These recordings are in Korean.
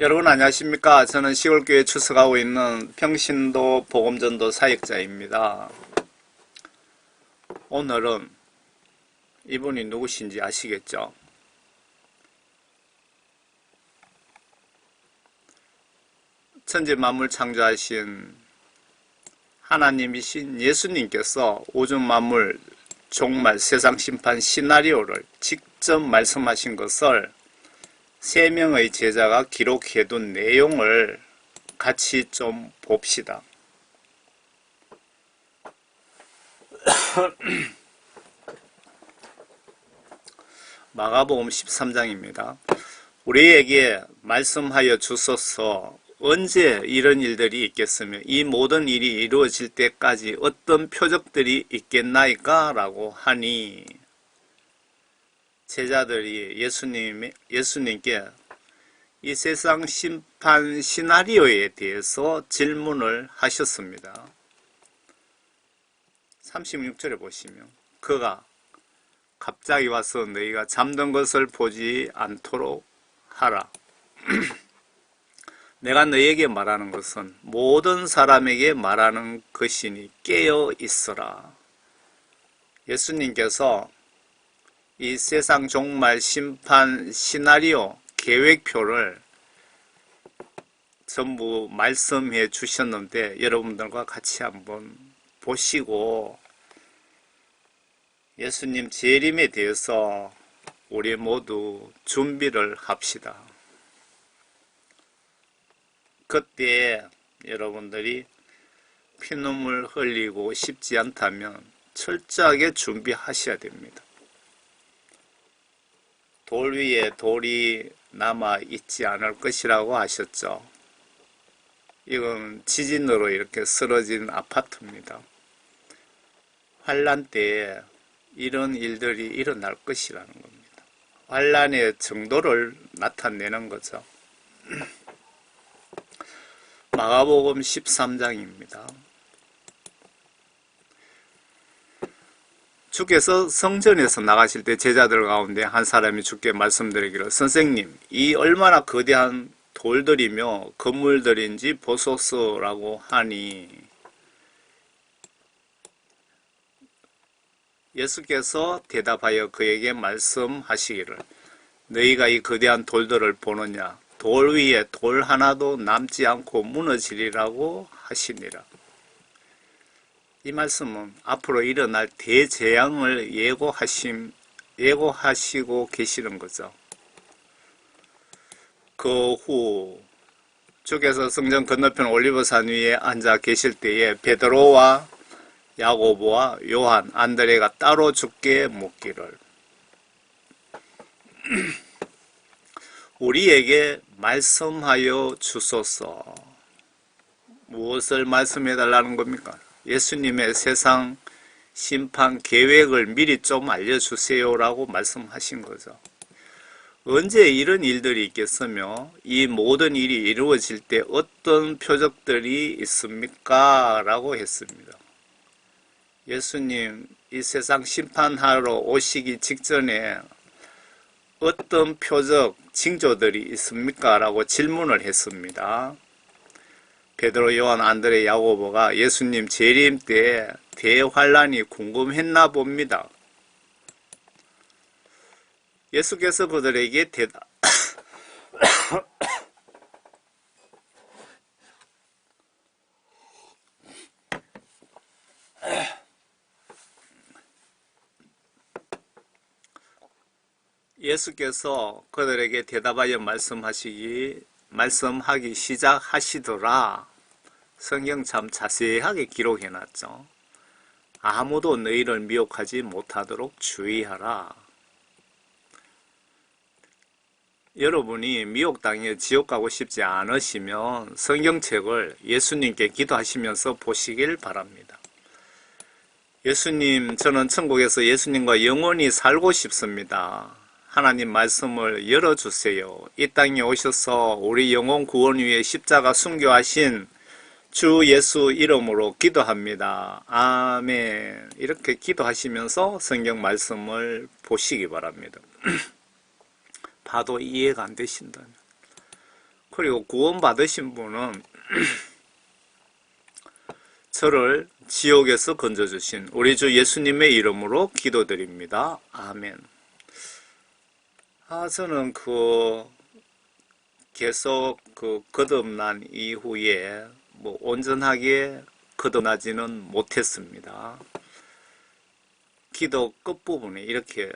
여러분 안녕하십니까? 저는 시골교회 출석하고 있는 평신도 복음전도 사역자입니다. 오늘은 이분이 누구신지 아시겠죠? 천지 만물 창조하신 하나님이신 예수님께서 우주 만물 종말 세상 심판 시나리오를 직접 말씀하신 것을 3명의 제자가 기록해둔 내용을 같이 좀 봅시다. 마가복음 13장입니다. 우리에게 말씀하여 주소서 언제 이런 일들이 있겠으며 이 모든 일이 이루어질 때까지 어떤 표적들이 있겠나이까? 라고 하니 제자들이 예수님께 이 세상 심판 시나리오에 대해서 질문을 하셨습니다. 36절에 보시면 그가 갑자기 와서 너희가 잠든 것을 보지 않도록 하라. 내가 너희에게 말하는 것은 모든 사람에게 말하는 것이니 깨어 있어라. 예수님께서 이 세상 종말 심판 시나리오 계획표를 전부 말씀해 주셨는데 여러분들과 같이 한번 보시고 예수님 재림에 대해서 우리 모두 준비를 합시다. 그때 여러분들이 피눈물 흘리고 싶지 않다면 철저하게 준비하셔야 됩니다. 돌 위에 돌이 남아 있지 않을 것이라고 하셨죠. 이건 지진으로 이렇게 쓰러진 아파트입니다. 환란 때에 이런 일들이 일어날 것이라는 겁니다. 환란의 정도를 나타내는 거죠. 마가복음 13장입니다. 주께서 성전에서 나가실 때 제자들 가운데 한 사람이 주께 말씀드리기를 선생님, 이 얼마나 거대한 돌들이며 건물들인지 보소서라고 하니 예수께서 대답하여 그에게 말씀하시기를 너희가 이 거대한 돌들을 보느냐? 돌 위에 돌 하나도 남지 않고 무너지리라고 하시니라. 이 말씀은 앞으로 일어날 대재앙을 예고하시고 계시는 거죠. 그 후 주께서 성전 건너편 올리브산 위에 앉아 계실 때에 베드로와 야고보와 요한, 안드레가 따로 주께 묻기를 우리에게 말씀하여 주소서. 무엇을 말씀해 달라는 겁니까? 예수님의 세상 심판 계획을 미리 좀 알려주세요라고 말씀하신 거죠. 언제 이런 일들이 있겠으며 이 모든 일이 이루어질 때 어떤 표적들이 있습니까? 라고 했습니다. 예수님 이 세상 심판하러 오시기 직전에 어떤 표적, 징조들이 있습니까? 라고 질문을 했습니다. 베드로, 요한, 안드레, 야고보가 예수님 재림 때 대환란이 궁금했나 봅니다. 예수께서 그들에게 대답하여 말씀하기 시작하시더라. 성경 참 자세하게 기록해놨죠. 아무도 너희를 미혹하지 못하도록 주의하라. 여러분이 미혹당해 지옥 가고 싶지 않으시면 성경책을 예수님께 기도하시면서 보시길 바랍니다. 예수님, 저는 천국에서 예수님과 영원히 살고 싶습니다. 하나님 말씀을 열어주세요. 이 땅에 오셔서 우리 영혼 구원 위해 십자가 순교하신 주 예수 이름으로 기도합니다. 아멘. 이렇게 기도하시면서 성경 말씀을 보시기 바랍니다. 봐도 이해가 안 되신다면 그리고 구원받으신 분은 저를 지옥에서 건져주신 우리 주 예수님의 이름으로 기도드립니다. 아멘. 저는 계속 거듭난 이후에 온전하게 거듭나지는 못했습니다. 기도 끝부분에 이렇게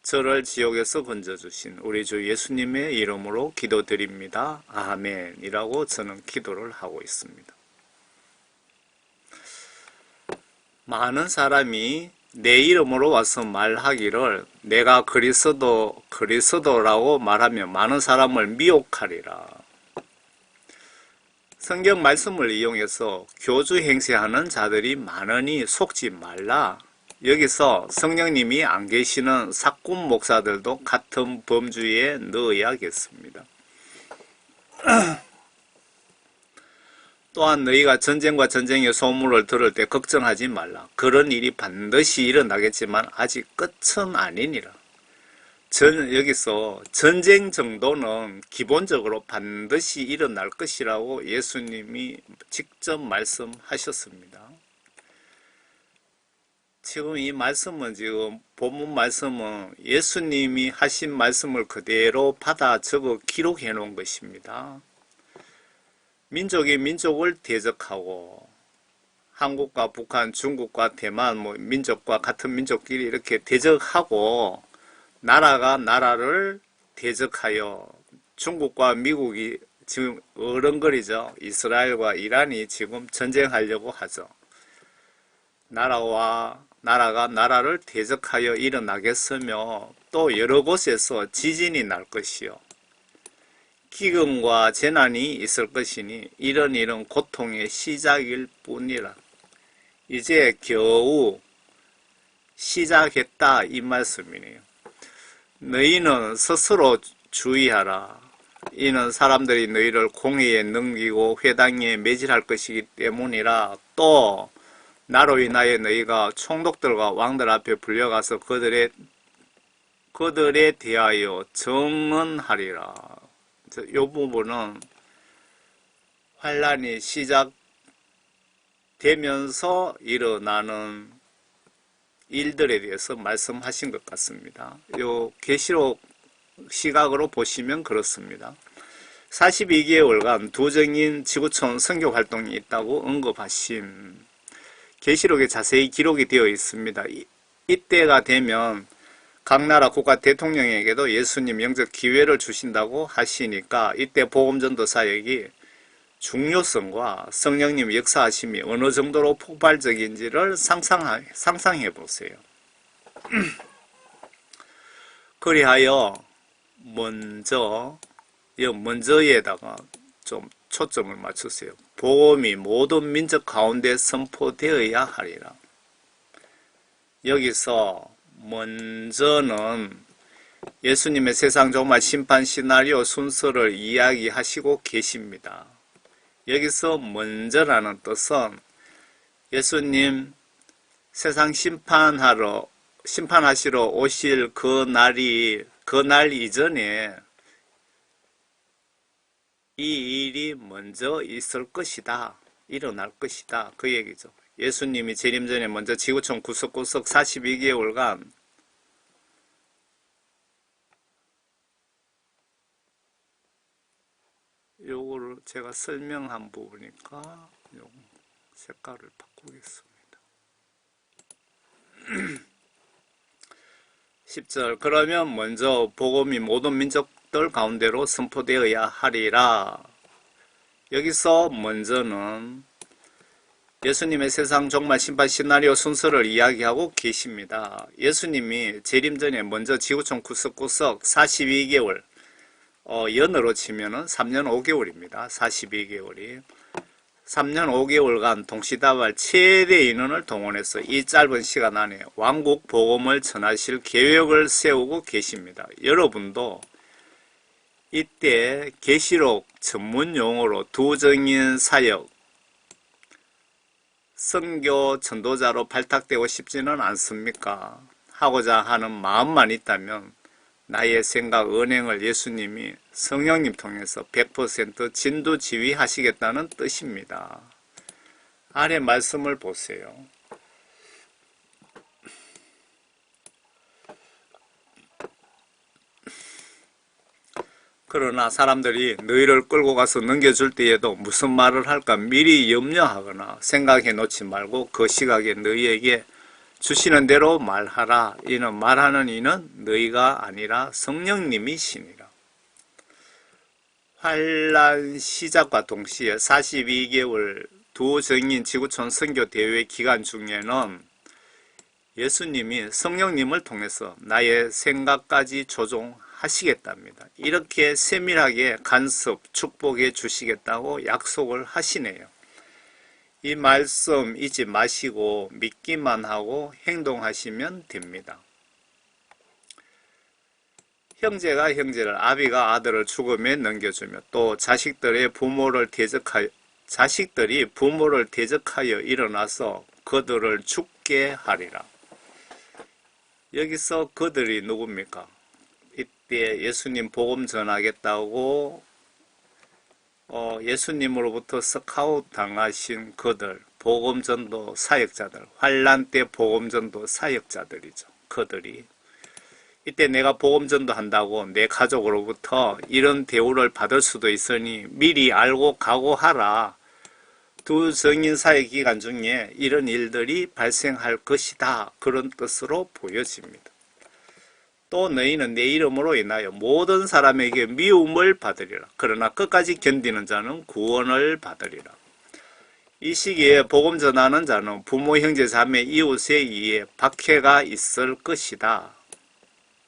저를 지옥에서 건져주신 우리 주 예수님의 이름으로 기도드립니다. 아멘 이라고 저는 기도를 하고 있습니다. 많은 사람이 내 이름으로 와서 말하기를 내가 그리스도라고 말하면 많은 사람을 미혹하리라. 성경 말씀을 이용해서 교주 행세하는 자들이 많으니 속지 말라. 여기서 성령님이 안 계시는 사꾼 목사들도 같은 범주에 넣어야겠습니다. 또한 너희가 전쟁과 전쟁의 소문을 들을 때 걱정하지 말라. 그런 일이 반드시 일어나겠지만 아직 끝은 아니니라. 여기서 전쟁 정도는 기본적으로 반드시 일어날 것이라고 예수님이 직접 말씀하셨습니다. 지금 이 말씀은 본문 말씀은 예수님이 하신 말씀을 그대로 받아 적어 기록해 놓은 것입니다. 민족이 민족을 대적하고 한국과 북한, 중국과 대만 민족과 같은 민족끼리 이렇게 대적하고 나라가 나라를 대적하여 중국과 미국이 지금 어른거리죠. 이스라엘과 이란이 지금 전쟁하려고 하죠. 나라가 나라를 대적하여 일어나겠으며 또 여러 곳에서 지진이 날 것이요 기근과 재난이 있을 것이니 이런 고통의 시작일 뿐이라. 이제 겨우 시작했다 이 말씀이네요. 너희는 스스로 주의하라. 이는 사람들이 너희를 공회에 넘기고 회당에 매질할 것이기 때문이라. 또 나로 인하여 너희가 총독들과 왕들 앞에 불려가서 그들에 대하여 증언하리라. 이 부분은 환란이 시작되면서 일어나는 일들에 대해서 말씀하신 것 같습니다. 요 계시록 시각으로 보시면 그렇습니다. 42개월간 두정인 지구촌 선교 활동이 있다고 언급하신 계시록에 자세히 기록이 되어 있습니다. 이때가 되면 각 나라 국가 대통령에게도 예수님 영적 기회를 주신다고 하시니까 이때 복음전도 사역이 중요성과 성령님 역사하심이 어느 정도로 폭발적인지를 상상해 보세요. 그리하여 먼저에다가 좀 초점을 맞추세요. 복음이 모든 민족 가운데 선포되어야 하리라. 여기서 먼저는 예수님의 세상 종말 심판 시나리오 순서를 이야기하시고 계십니다. 여기서 먼저라는 뜻은 예수님 세상 심판하시러 오실 그 날 이전에 이 일이 먼저 있을 것이다. 일어날 것이다. 그 얘기죠. 예수님이 재림 전에 먼저 지구촌 구석구석 42개월간 요거를 제가 설명한 부분이니까 요 색깔을 바꾸겠습니다. 10절 그러면 먼저 복음이 모든 민족들 가운데로 선포되어야 하리라. 여기서 먼저는 예수님의 세상 종말 심판 시나리오 순서를 이야기하고 계십니다. 예수님이 재림 전에 먼저 지구촌 구석구석 42개월 연으로 치면은 3년 5개월입니다. 42개월이 3년 5개월간 동시다발 최대 인원을 동원해서 이 짧은 시간 안에 왕국 복음을 전하실 계획을 세우고 계십니다. 여러분도 이때 계시록 전문 용어로 두정인 사역, 선교 전도자로 발탁되고 싶지는 않습니까? 하고자 하는 마음만 있다면 나의 생각, 언행을 예수님이 성령님 통해서 100% 진두지휘하시겠다는 뜻입니다. 아래 말씀을 보세요. 그러나 사람들이 너희를 끌고 가서 넘겨줄 때에도 무슨 말을 할까 미리 염려하거나 생각해 놓지 말고 그 시각에 너희에게 주시는 대로 말하라. 이는 말하는 이는 너희가 아니라 성령님이시니라. 환란 시작과 동시에 42개월 두 정인 지구촌 선교 대회 기간 중에는 예수님이 성령님을 통해서 나의 생각까지 조종하시겠답니다. 이렇게 세밀하게 간섭, 축복해 주시겠다고 약속을 하시네요. 이 말씀 잊지 마시고 믿기만 하고 행동하시면 됩니다. 형제가 형제를, 아비가 아들을 죽음에 넘겨주며 또 자식들이 부모를 대적하여 일어나서 그들을 죽게 하리라. 여기서 그들이 누굽니까? 이때 예수님 복음 전하겠다고 예수님으로부터 스카웃 당하신 그들, 복음전도 사역자들, 환란 때 복음전도 사역자들이죠. 그들이 이때 내가 복음전도 한다고 내 가족으로부터 이런 대우를 받을 수도 있으니 미리 알고 각오하라. 두 정인 사역 기간 중에 이런 일들이 발생할 것이다. 그런 뜻으로 보여집니다. 또 너희는 내 이름으로 인하여 모든 사람에게 미움을 받으리라. 그러나 끝까지 견디는 자는 구원을 받으리라. 이 시기에 복음 전하는 자는 부모, 형제, 자매, 이웃에 의해 박해가 있을 것이다.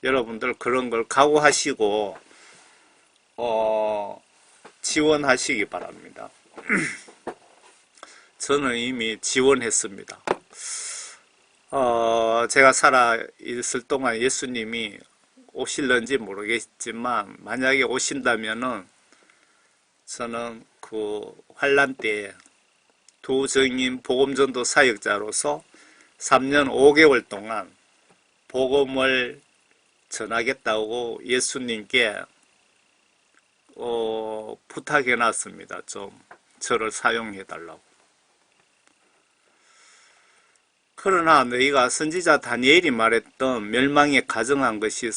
여러분들 그런 걸 각오하시고 지원하시기 바랍니다. 저는 이미 지원했습니다. 제가 살아 있을 동안 예수님이 오실런지 모르겠지만 만약에 오신다면은 저는 그 환란 때 두 정인 복음전도 사역자로서 3년 5개월 동안 복음을 전하겠다고 예수님께 부탁해 놨습니다. 좀 저를 사용해 달라고. 그러나 너희가 선지자 다니엘이 말했던 멸망에 가정한 것이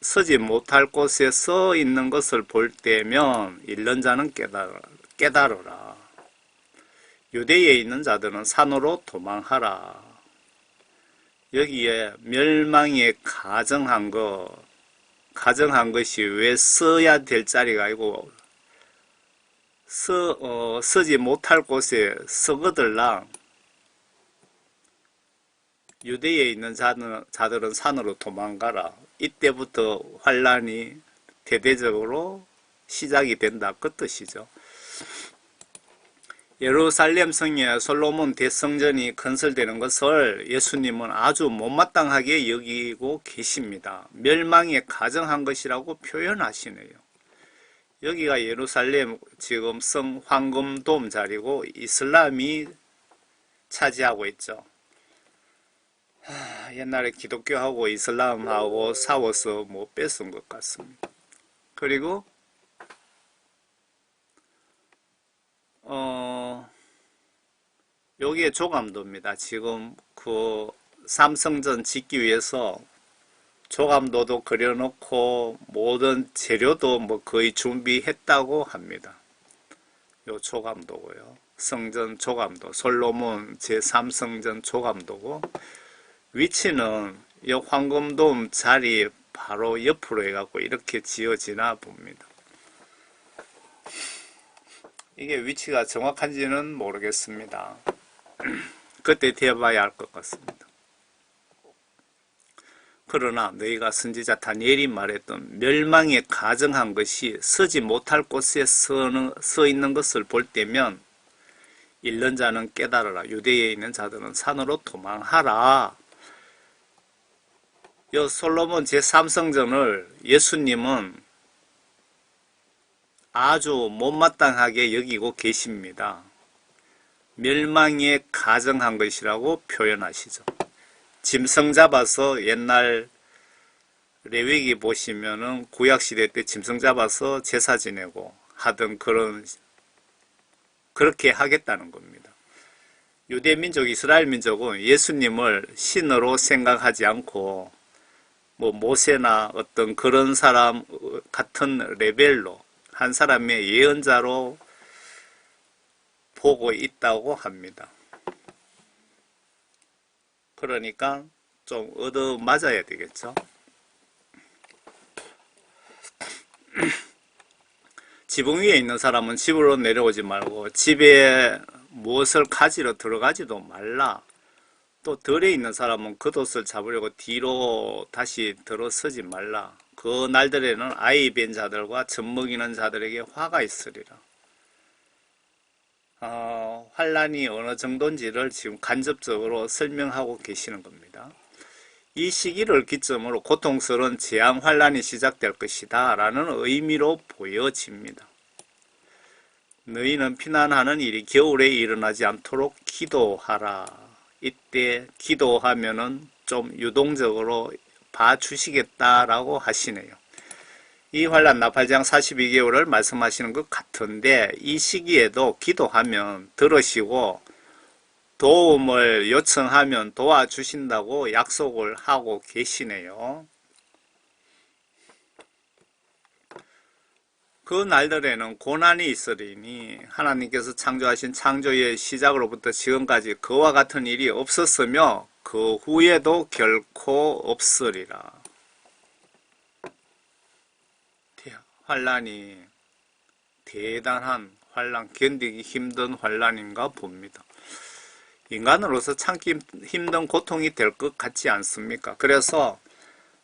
서지 못할 곳에 서 있는 것을 볼 때면 읽는 자는 깨달으라. 유대에 있는 자들은 산으로 도망하라. 여기에 멸망에 가정한 것이 왜 써야 될 자리가 아니고 서지 못할 곳에 서거들랑 유대에 있는 자들은 산으로 도망가라. 이때부터 환란이 대대적으로 시작이 된다. 그 뜻이죠. 예루살렘 성에 솔로몬 대성전이 건설되는 것을 예수님은 아주 못마땅하게 여기고 계십니다. 멸망에 가정한 것이라고 표현하시네요. 여기가 예루살렘 지금 성 황금돔 자리고 이슬람이 차지하고 있죠. 옛날에 기독교하고 이슬람하고 싸워서 뭐 뺏은 것 같습니다. 그리고 여기에 조감도입니다. 지금 그 삼성전 짓기 위해서 조감도도 그려놓고 모든 재료도 뭐 거의 준비했다고 합니다. 요 조감도고요. 성전 조감도, 솔로몬 제3성전 조감도고, 위치는 이 황금돔 자리 바로 옆으로 해갖고 이렇게 지어지나 봅니다. 이게 위치가 정확한지는 모르겠습니다. 그때 되어봐야 할 것 같습니다. 그러나 너희가 선지자 다니엘이 말했던 멸망에 가정한 것이 서지 못할 곳에 서 있는 것을 볼 때면 읽는 자는 깨달으라. 유대에 있는 자들은 산으로 도망하라. 이 솔로몬 제3성전을 예수님은 아주 못마땅하게 여기고 계십니다. 멸망에 가정한 것이라고 표현하시죠. 짐승 잡아서 옛날 레위기 보시면은 구약시대 때 짐승 잡아서 제사 지내고 하던 그렇게 하겠다는 겁니다. 유대 민족, 이스라엘 민족은 예수님을 신으로 생각하지 않고 뭐 모세나 어떤 그런 사람 같은 레벨로 한 사람의 예언자로 보고 있다고 합니다. 그러니까 좀 얻어맞아야 되겠죠. 지붕 위에 있는 사람은 집으로 내려오지 말고 집에 무엇을 가지러 들어가지도 말라. 또 들에 있는 사람은 겉옷을 잡으려고 뒤로 다시 들어서지 말라. 그 날들에는 아이 뵌 자들과 젖먹이는 자들에게 화가 있으리라. 환란이 어느 정도인지를 지금 간접적으로 설명하고 계시는 겁니다. 이 시기를 기점으로 고통스러운 재앙 환란이 시작될 것이다 라는 의미로 보여집니다. 너희는 피난하는 일이 겨울에 일어나지 않도록 기도하라. 이때 기도하면은 좀 유동적으로 봐주시겠다라고 하시네요. 이 환란 나팔장 42개월을 말씀하시는 것 같은데 이 시기에도 기도하면 들으시고 도움을 요청하면 도와주신다고 약속을 하고 계시네요. 그 날들에는 고난이 있으리니 하나님께서 창조하신 창조의 시작으로부터 지금까지 그와 같은 일이 없었으며 그 후에도 결코 없으리라. 환란이 대단한 환란, 견디기 힘든 환란인가 봅니다. 인간으로서 참기 힘든 고통이 될 것 같지 않습니까? 그래서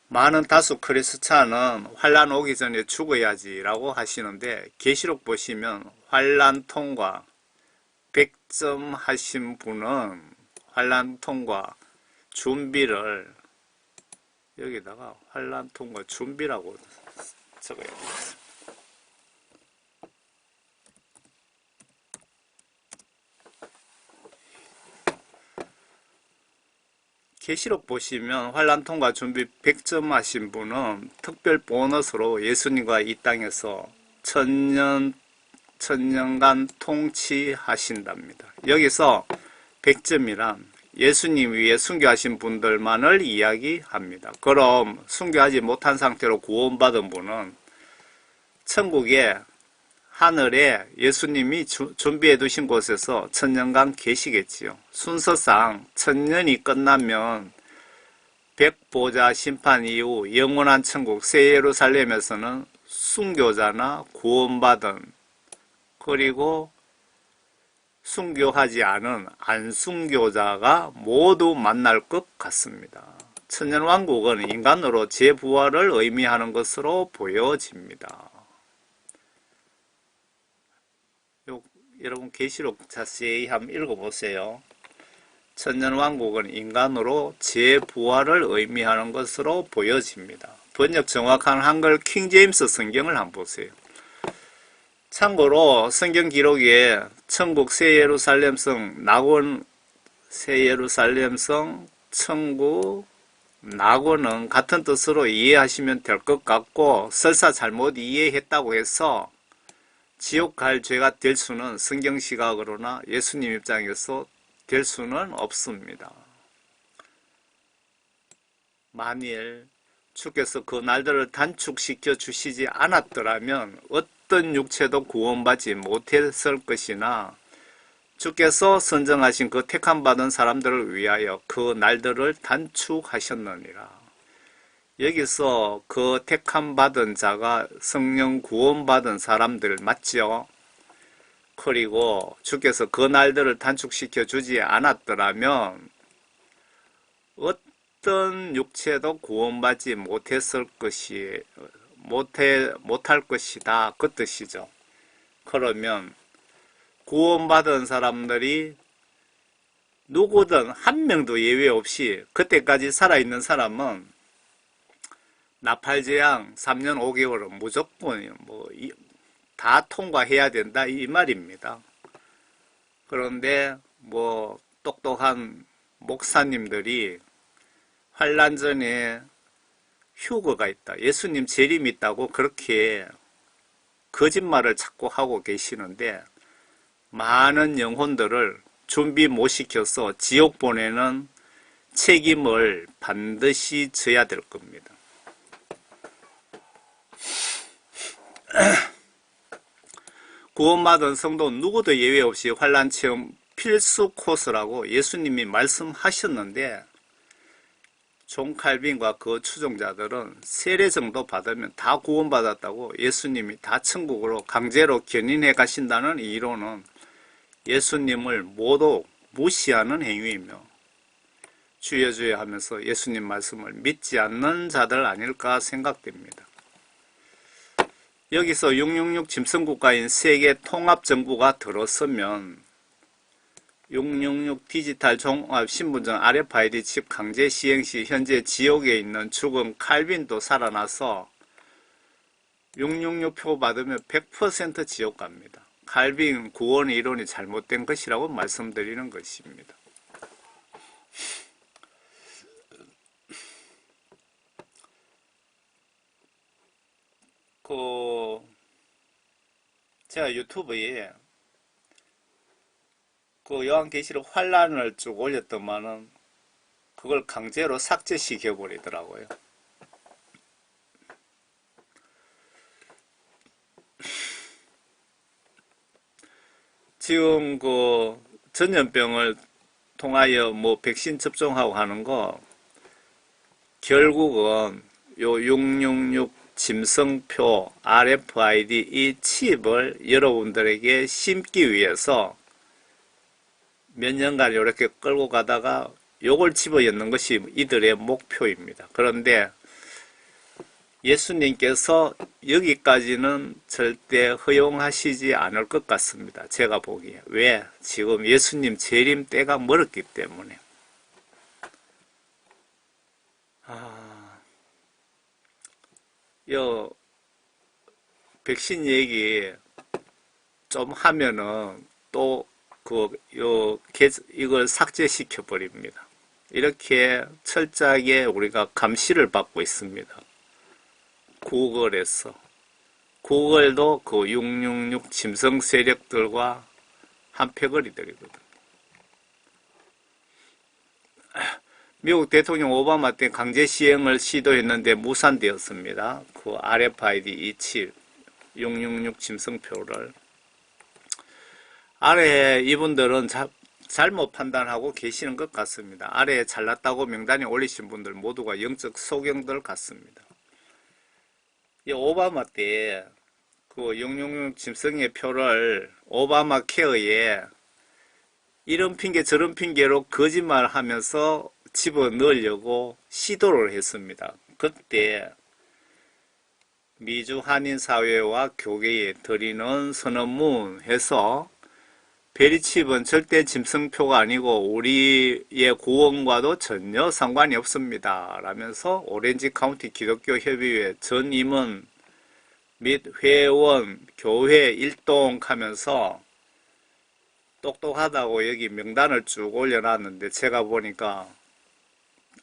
많은 다수 크리스찬은 환란 오기 전에 죽어야지 라고 하시는데 계시록 보시면 환란 통과 100점 하신 분은 환란 통과 준비를 여기다가 환란 통과 준비라고 적어야 됩니다. 계시록 보시면 환란 통과 준비 100점 하신 분은 특별 보너스로 예수님과 이 땅에서 천년간 통치하신답니다. 여기서 100점이란 예수님 위에 순교하신 분들만을 이야기합니다. 그럼 순교하지 못한 상태로 구원받은 분은 천국에 하늘에 예수님이 준비해 두신 곳에서 천년간 계시겠지요. 순서상 천년이 끝나면 백보자 심판 이후 영원한 천국 새 예루살렘에서는 순교자나 구원받은 그리고 순교하지 않은 안순교자가 모두 만날 것 같습니다. 천년왕국은 인간으로 재부활을 의미하는 것으로 보여집니다. 여러분 계시록 자세히 한번 읽어보세요. 천년왕국은 인간으로 재부활을 의미하는 것으로 보여집니다. 번역 정확한 한글 킹제임스 성경을 한번 보세요. 참고로 성경 기록에 천국 새 예루살렘성 낙원 새 예루살렘성 천국 낙원은 같은 뜻으로 이해하시면 될 것 같고 설사 잘못 이해했다고 해서 지옥 갈 죄가 될 수는 성경 시각으로나 예수님 입장에서 될 수는 없습니다. 만일 주께서 그 날들을 단축시켜 주시지 않았더라면 어떤 육체도 구원받지 못했을 것이나 주께서 선정하신 그 택함받은 사람들을 위하여 그 날들을 단축하셨느니라. 여기서 그 택함받은 자가 성령 구원받은 사람들 맞죠? 그리고 주께서 그 날들을 단축시켜 주지 않았더라면 어떤 육체도 구원받지 못할 것이다. 그 뜻이죠. 그러면 구원받은 사람들이 누구든 한 명도 예외 없이 그때까지 살아있는 사람은 나팔재앙 3년 5개월은 무조건 다 통과해야 된다 이 말입니다. 그런데 똑똑한 목사님들이 환란 전에 휴거가 있다, 예수님 재림이 있다고 그렇게 거짓말을 자꾸 하고 계시는데 많은 영혼들을 준비 못 시켜서 지옥 보내는 책임을 반드시 져야 될 겁니다. 구원받은 성도 누구도 예외 없이 환난 체험 필수 코스라고 예수님이 말씀하셨는데 존 칼빈과 그 추종자들은 세례 정도 받으면 다 구원받았다고 예수님이 다 천국으로 강제로 견인해 가신다는 이론은 예수님을 모두 무시하는 행위이며 주여 주여 하면서 예수님 말씀을 믿지 않는 자들 아닐까 생각됩니다. 여기서 666 짐승국가인 세계 통합정부가 들어서면 666 디지털 종합신분증 RFID 칩 강제 시행 시 현재 지옥에 있는 죽은 칼빈도 살아나서 666 표 받으면 100% 지옥 갑니다. 칼빈 구원 이론이 잘못된 것이라고 말씀드리는 것입니다. 제가 유튜브에 요한계시록 환란을 쭉 올렸더만은 그걸 강제로 삭제시켜 버리더라고요. 지금 전염병을 통하여 백신 접종하고 하는 거 결국은 요 666 짐승표 RFID 이 칩을 여러분들에게 심기 위해서 몇 년간 이렇게 끌고 가다가 요걸 집어넣는 것이 이들의 목표입니다. 그런데 예수님께서 여기까지는 절대 허용하시지 않을 것 같습니다. 제가 보기에. 왜? 지금 예수님 재림 때가 멀었기 때문에. 백신 얘기 좀 하면은 또 이걸 삭제시켜 버립니다. 이렇게 철저하게 우리가 감시를 받고 있습니다. 구글에서. 구글도 666 짐승 세력들과 한패거리들이거든요. 미국 대통령 오바마 때 강제 시행을 시도했는데 무산되었습니다. RFID 이 칩 666 짐승표를. 아래에 이분들은 잘못 판단하고 계시는 것 같습니다. 아래에 잘났다고 명단에 올리신 분들 모두가 영적 소경들 같습니다. 이 오바마 때 666 짐승의 표를 오바마 케어에 이런 핑계 저런 핑계로 거짓말하면서 집어넣으려고 시도를 했습니다. 그때 미주 한인사회와 교계에 드리는 선언문에서 베리칩은 절대 짐승표가 아니고 우리의 구원과도 전혀 상관이 없습니다. 라면서 오렌지 카운티 기독교 협의회 전 임원 및 회원, 교회 일동하면서 똑똑하다고 여기 명단을 쭉 올려놨는데 제가 보니까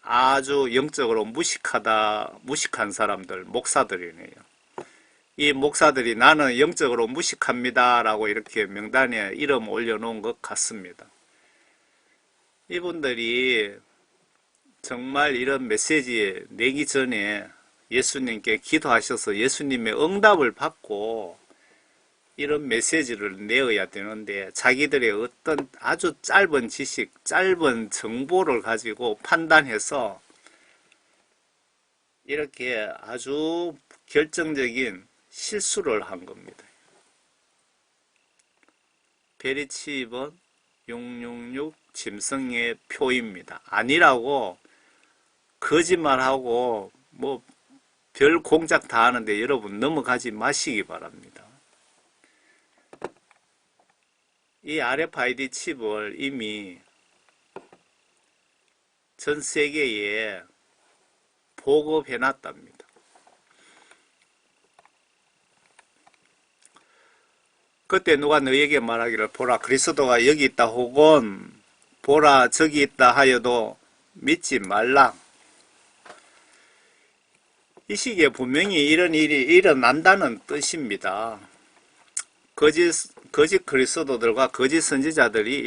아주 영적으로 무식한 사람들, 목사들이네요. 이 목사들이 나는 영적으로 무식합니다 라고 이렇게 명단에 이름 올려놓은 것 같습니다. 이분들이 정말 이런 메시지 내기 전에 예수님께 기도하셔서 예수님의 응답을 받고 이런 메시지를 내어야 되는데 자기들의 어떤 아주 짧은 지식, 짧은 정보를 가지고 판단해서 이렇게 아주 결정적인 실수를 한 겁니다. 베리칩은 666 짐승의 표입니다. 아니라고 거짓말하고 별 공작 다 하는데 여러분 넘어가지 마시기 바랍니다. 이 RFID 칩을 이미 전 세계에 보급해 놨답니다. 그때 누가 너에게 말하기를 보라 그리스도가 여기 있다 혹은 보라 저기 있다 하여도 믿지 말라. 이 시기에 분명히 이런 일이 일어난다는 뜻입니다. 거짓 그리스도들과 거짓 선지자들이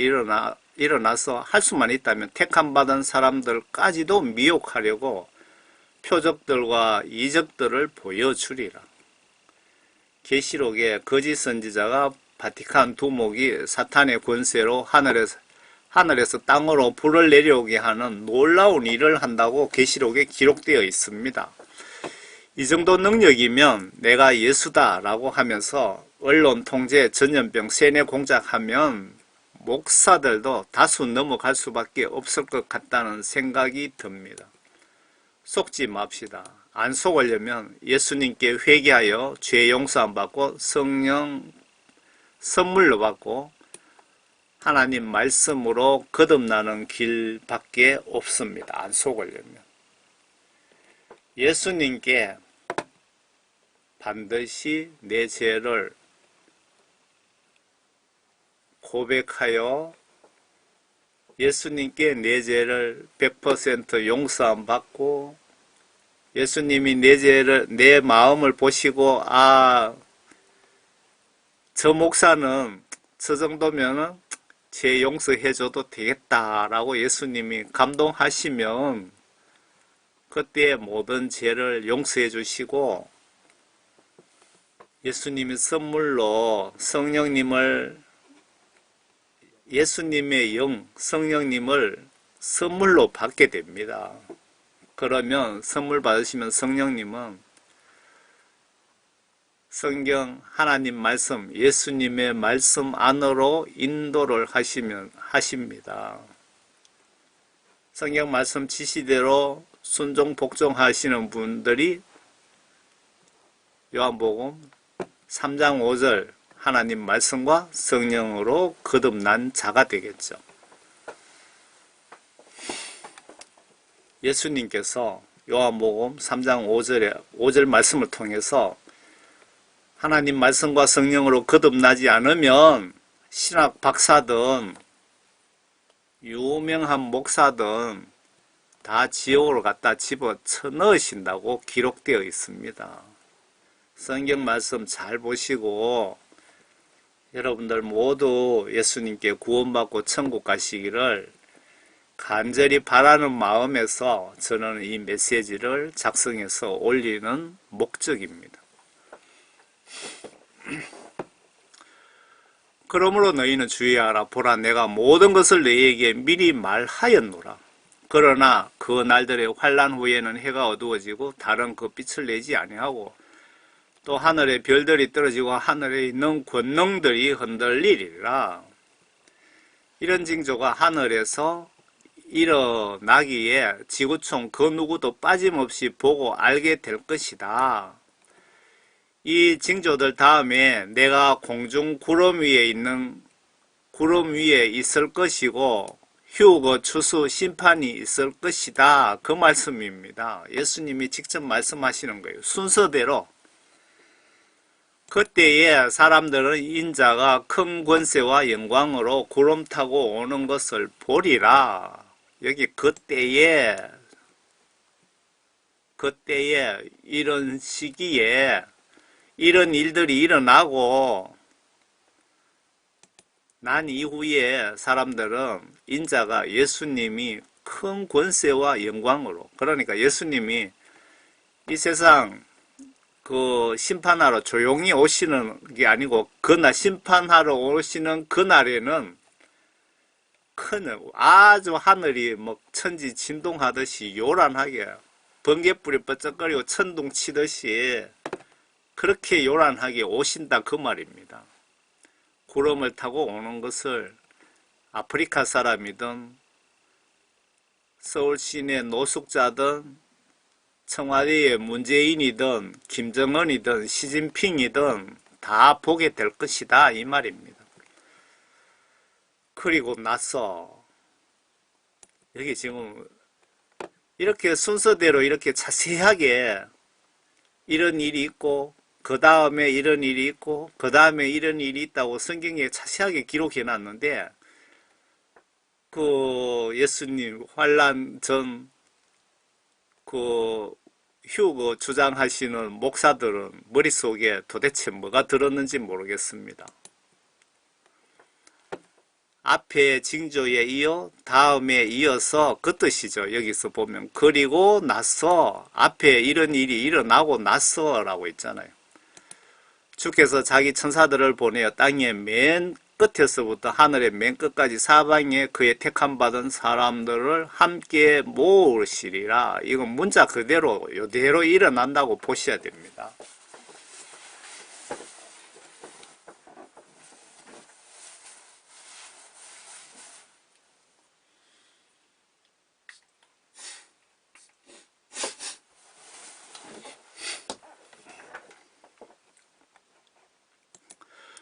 일어나서 할 수만 있다면 택함받은 사람들까지도 미혹하려고 표적들과 이적들을 보여주리라. 계시록에 거짓 선지자가 바티칸 두목이 사탄의 권세로 하늘에서 땅으로 불을 내려오게 하는 놀라운 일을 한다고 계시록에 기록되어 있습니다. 이 정도 능력이면 내가 예수다 라고 하면서 언론 통제, 전염병, 세뇌 공작하면 목사들도 다수 넘어갈 수밖에 없을 것 같다는 생각이 듭니다. 속지 맙시다. 안 속으려면 예수님께 회개하여 죄 용서함 받고 성령 선물로 받고 하나님 말씀으로 거듭나는 길밖에 없습니다. 안 속으려면. 예수님께 반드시 내 죄를 고백하여 예수님께 내 죄를 100% 용서함 받고 예수님이 내 마음을 보시고 저 목사는 저 정도면은 죄 용서해줘도 되겠다라고 예수님이 감동하시면 그때 모든 죄를 용서해 주시고 예수님이 선물로 예수님의 영, 성령님을 선물로 받게 됩니다. 그러면 선물 받으시면 성령님은 성경 하나님 말씀, 예수님의 말씀 안으로 인도를 하십니다. 성경 말씀 지시대로 순종 복종하시는 분들이 요한복음 3장 5절 하나님 말씀과 성령으로 거듭난 자가 되겠죠. 예수님께서 요한복음 3장 5절 말씀을 통해서 하나님 말씀과 성령으로 거듭나지 않으면 신학 박사든 유명한 목사든 다 지옥으로 갖다 집어넣으신다고 기록되어 있습니다. 성경 말씀 잘 보시고 여러분들 모두 예수님께 구원받고 천국 가시기를 간절히 바라는 마음에서 저는 이 메시지를 작성해서 올리는 목적입니다. 그러므로 너희는 주의하라. 보라, 내가 모든 것을 너희에게 미리 말하였노라. 그러나 그 날들의 환난 후에는 해가 어두워지고 달은 그 빛을 내지 아니하고 또 하늘의 별들이 떨어지고 하늘에 있는 권능들이 흔들리리라. 이런 징조가 하늘에서 일어나기에 지구촌 그 누구도 빠짐없이 보고 알게 될 것이다. 이 징조들 다음에 내가 공중 구름 위에 있을 것이고 휴거 추수 심판이 있을 것이다. 그 말씀입니다. 예수님이 직접 말씀하시는 거예요. 순서대로. 그때에 사람들은 인자가 큰 권세와 영광으로 구름 타고 오는 것을 보리라. 여기 그때에 이런 시기에 이런 일들이 일어나고 난 이후에 사람들은 인자가 예수님이 큰 권세와 영광으로, 그러니까 예수님이 이 세상 그 심판하러 조용히 오시는 게 아니고 그날 심판하러 오시는 그날에는 큰 아주 하늘이 뭐 천지 진동하듯이 요란하게 번개불이 번쩍거리고 천둥 치듯이 그렇게 요란하게 오신다 그 말입니다. 구름을 타고 오는 것을 아프리카 사람이든 서울 시내 노숙자든 청와대의 문재인이든 김정은이든 시진핑이든 다 보게 될 것이다 이 말입니다. 그리고 나서 여기 지금 이렇게 순서대로 이렇게 자세하게 이런 일이 있고 그 다음에 이런 일이 있고 그 다음에 이런 일이 있다고 성경에 자세하게 기록해 놨는데 그 예수님 환란 전 그 휴거 주장하시는 목사들은 머릿속에 도대체 뭐가 들었는지 모르겠습니다. 앞에 징조에 이어 다음에 이어서 그 뜻이죠. 여기서 보면 그리고 나서 앞에 이런 일이 일어나고 나서 라고 있잖아요. 주께서 자기 천사들을 보내어 땅의 맨 끝에서부터 하늘의 맨 끝까지 사방에 그의 택함 받은 사람들을 함께 모으시리라. 이건 문자 그대로 이대로 일어난다고 보셔야 됩니다.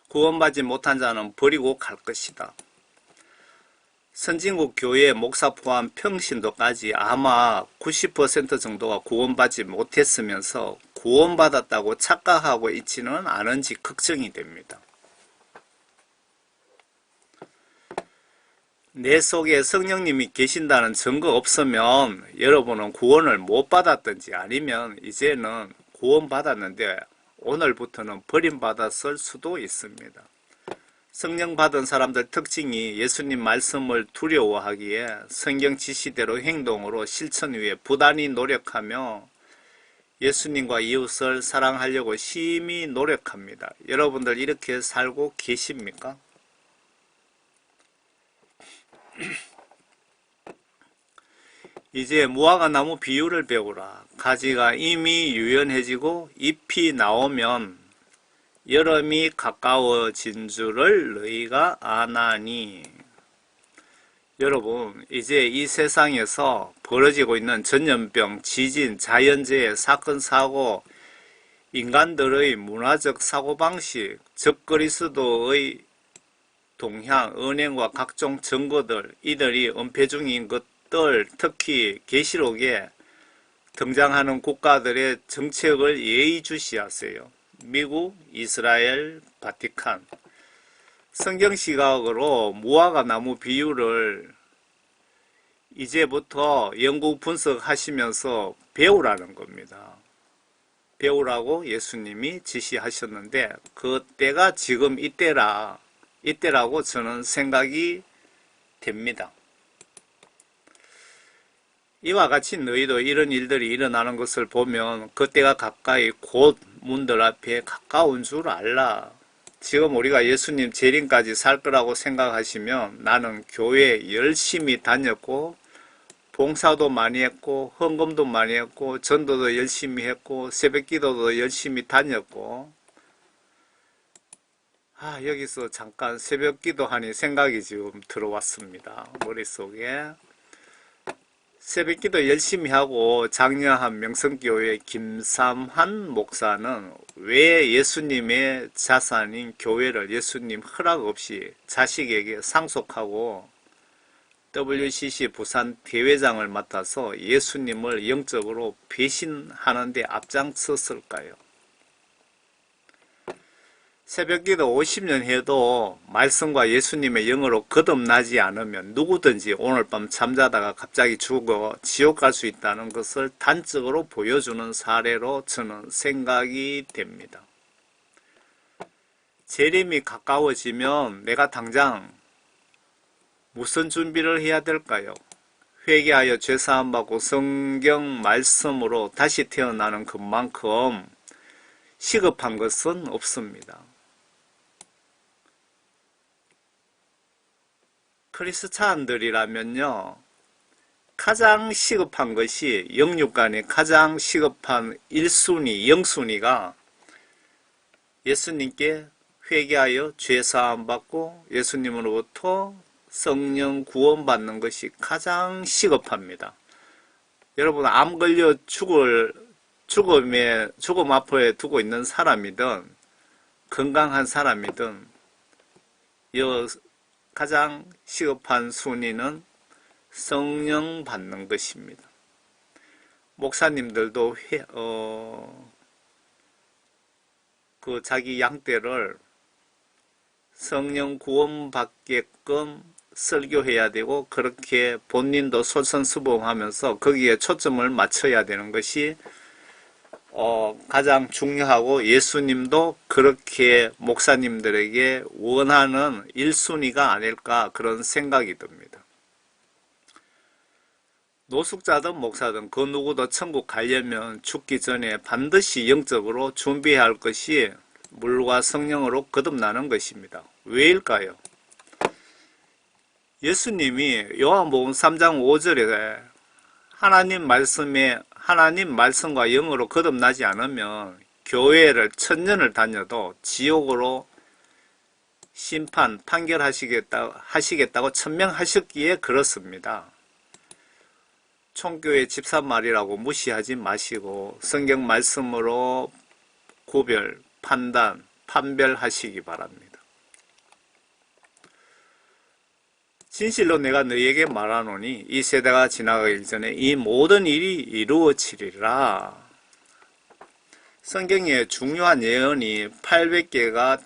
구원받지 못한 자는 버리고 갈 것이다. 선진국 교회 목사 포함 평신도까지 아마 90% 정도가 구원받지 못했으면서 구원받았다고 착각하고 있지는 않은지 걱정이 됩니다. 내 속에 성령님이 계신다는 증거 없으면 여러분은 구원을 못 받았든지 아니면 이제는 구원받았는데 오늘부터는 버림받았을 수도 있습니다. 성령 받은 사람들 특징이 예수님 말씀을 두려워하기에 성경 지시대로 행동으로 실천 위에 부단히 노력하며 예수님과 이웃을 사랑하려고 심히 노력합니다. 여러분들 이렇게 살고 계십니까? 이제 무화과 나무 비유를 배우라. 가지가 이미 유연해지고 잎이 나오면 여름이 가까워진 줄을 너희가 아나니. 여러분, 이제 이 세상에서 벌어지고 있는 전염병, 지진, 자연재해, 사건, 사고, 인간들의 문화적 사고방식, 적그리스도의 동향, 은행과 각종 증거들, 이들이 은폐 중인 것들, 특히 계시록에 등장하는 국가들의 정책을 예의주시하세요. 미국, 이스라엘, 바티칸. 성경 시각으로 무화과 나무 비유를 이제부터 연구 분석하시면서 배우라는 겁니다. 배우라고 예수님이 지시하셨는데 그 때가 지금 이때라고 저는 생각이 됩니다. 이와 같이 너희도 이런 일들이 일어나는 것을 보면 그때가 가까이 곧 문들 앞에 가까운 줄 알라. 지금 우리가 예수님 재림까지 살 거라고 생각하시면 나는 교회 열심히 다녔고 봉사도 많이 했고 헌금도 많이 했고 전도도 열심히 했고 새벽기도도 열심히 다녔고 여기서 잠깐 새벽기도 하니 생각이 지금 들어왔습니다. 머릿속에. 새벽기도 열심히 하고 장려한 명성교회 김삼한 목사는 왜 예수님의 자산인 교회를 예수님 허락 없이 자식에게 상속하고 WCC 부산 대회장을 맡아서 예수님을 영적으로 배신하는 데 앞장섰을까요? 새벽기도 50년 해도 말씀과 예수님의 영으로 거듭나지 않으면 누구든지 오늘 밤 잠자다가 갑자기 죽어 지옥 갈 수 있다는 것을 단적으로 보여주는 사례로 저는 생각이 됩니다. 재림이 가까워지면 내가 당장 무슨 준비를 해야 될까요? 회개하여 죄사함 받고 성경 말씀으로 다시 태어나는 것만큼 시급한 것은 없습니다. 크리스찬들이라면요, 가장 시급한 것이 영육간에 가장 시급한 1순위, 영순위가 예수님께 회개하여 죄사함 받고 예수님으로부터 성령 구원받는 것이 가장 시급합니다. 여러분, 암 걸려 죽음 앞에 두고 있는 사람이든 건강한 사람이든 가장 시급한 순위는 성령 받는 것입니다. 목사님들도 자기 양떼를 성령 구원받게끔 설교해야 되고 그렇게 본인도 솔선수범하면서 거기에 초점을 맞춰야 되는 것이 가장 중요하고 예수님도 그렇게 목사님들에게 원하는 1순위가 아닐까 그런 생각이 듭니다. 노숙자든 목사든 그 누구도 천국 가려면 죽기 전에 반드시 영적으로 준비해야 할 것이 물과 성령으로 거듭나는 것입니다. 왜일까요? 예수님이 요한복음 3장 5절에 하나님 말씀과 영으로 거듭나지 않으면 교회를 천년을 다녀도 지옥으로 판결하시겠다고 천명하셨기에 그렇습니다. 총교의 집사말이라고 무시하지 마시고 성경 말씀으로 판별하시기 바랍니다. 진실로 내가 너희에게 말하노니 이 세대가 지나가기 전에 이 모든 일이 이루어지리라. 성경에 중요한 예언이 800개가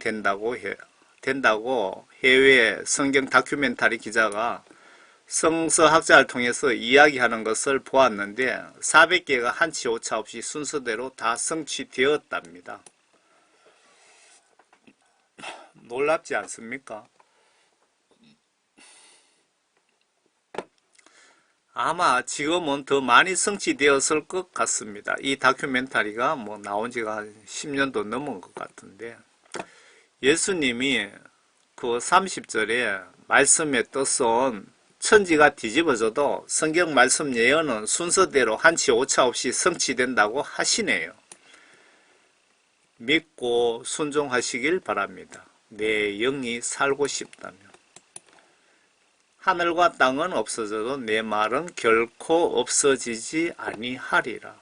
된다고 해외 성경 다큐멘터리 기자가 성서학자를 통해서 이야기하는 것을 보았는데 400개가 한치 오차 없이 순서대로 다 성취되었답니다. 놀랍지 않습니까? 아마 지금은 더 많이 성취되었을 것 같습니다. 이 다큐멘터리가 나온 지가 10년도 넘은 것 같은데 예수님이 그 30절에 말씀에 뜻은 천지가 뒤집어져도 성경 말씀 예언은 순서대로 한치 오차 없이 성취된다고 하시네요. 믿고 순종하시길 바랍니다. 내 영이 살고 싶다면. 하늘과 땅은 없어져도 내 말은 결코 없어지지 아니하리라.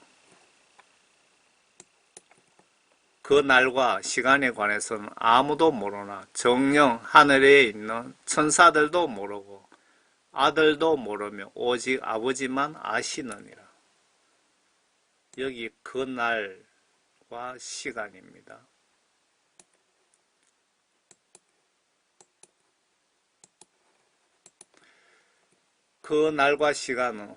그 날과 시간에 관해서는 아무도 모르나 정녕 하늘에 있는 천사들도 모르고 아들도 모르며 오직 아버지만 아시느니라. 여기 그 날과 시간입니다. 그 날과 시간은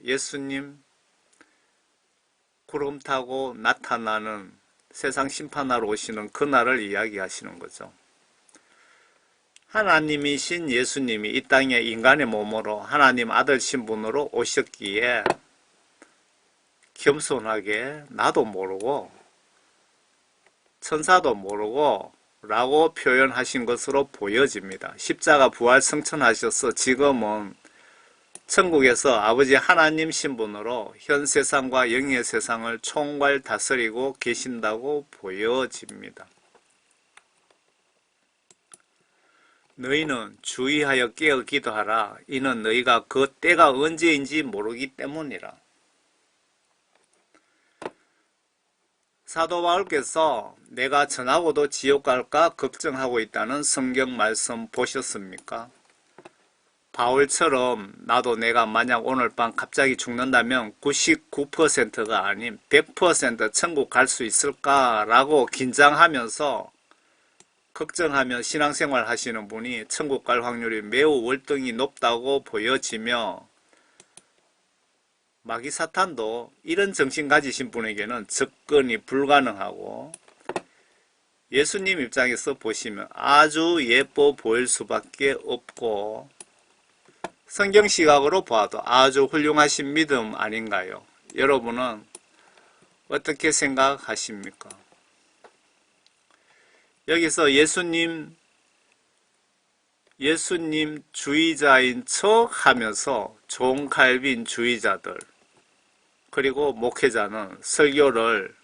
예수님 구름 타고 나타나는 세상 심판하러 오시는 그 날을 이야기하시는 거죠. 하나님이신 예수님이 이 땅에 인간의 몸으로 하나님 아들 신분으로 오셨기에 겸손하게 나도 모르고 천사도 모르고 라고 표현하신 것으로 보여집니다. 십자가 부활 성천하셔서 지금은 천국에서 아버지 하나님 신분으로 현 세상과 영의 세상을 총괄 다스리고 계신다고 보여집니다. 너희는 주의하여 깨어 기도하라. 이는 너희가 그 때가 언제인지 모르기 때문이라. 사도 바울께서 내가 전하고도 지옥 갈까 걱정하고 있다는 성경 말씀 보셨습니까? 바울처럼 나도 내가 만약 오늘 밤 갑자기 죽는다면 99%가 아닌 100% 천국 갈 수 있을까라고 긴장하면서 걱정하며 신앙생활 하시는 분이 천국 갈 확률이 매우 월등히 높다고 보여지며 마귀사탄도 이런 정신 가지신 분에게는 접근이 불가능하고 예수님 입장에서 보시면 아주 예뻐 보일 수밖에 없고 성경 시각으로 봐도 아주 훌륭하신 믿음 아닌가요? 여러분은 어떻게 생각하십니까? 여기서 예수님 주의자인 척 하면서 존 칼빈 주의자들 그리고 목회자는 설교를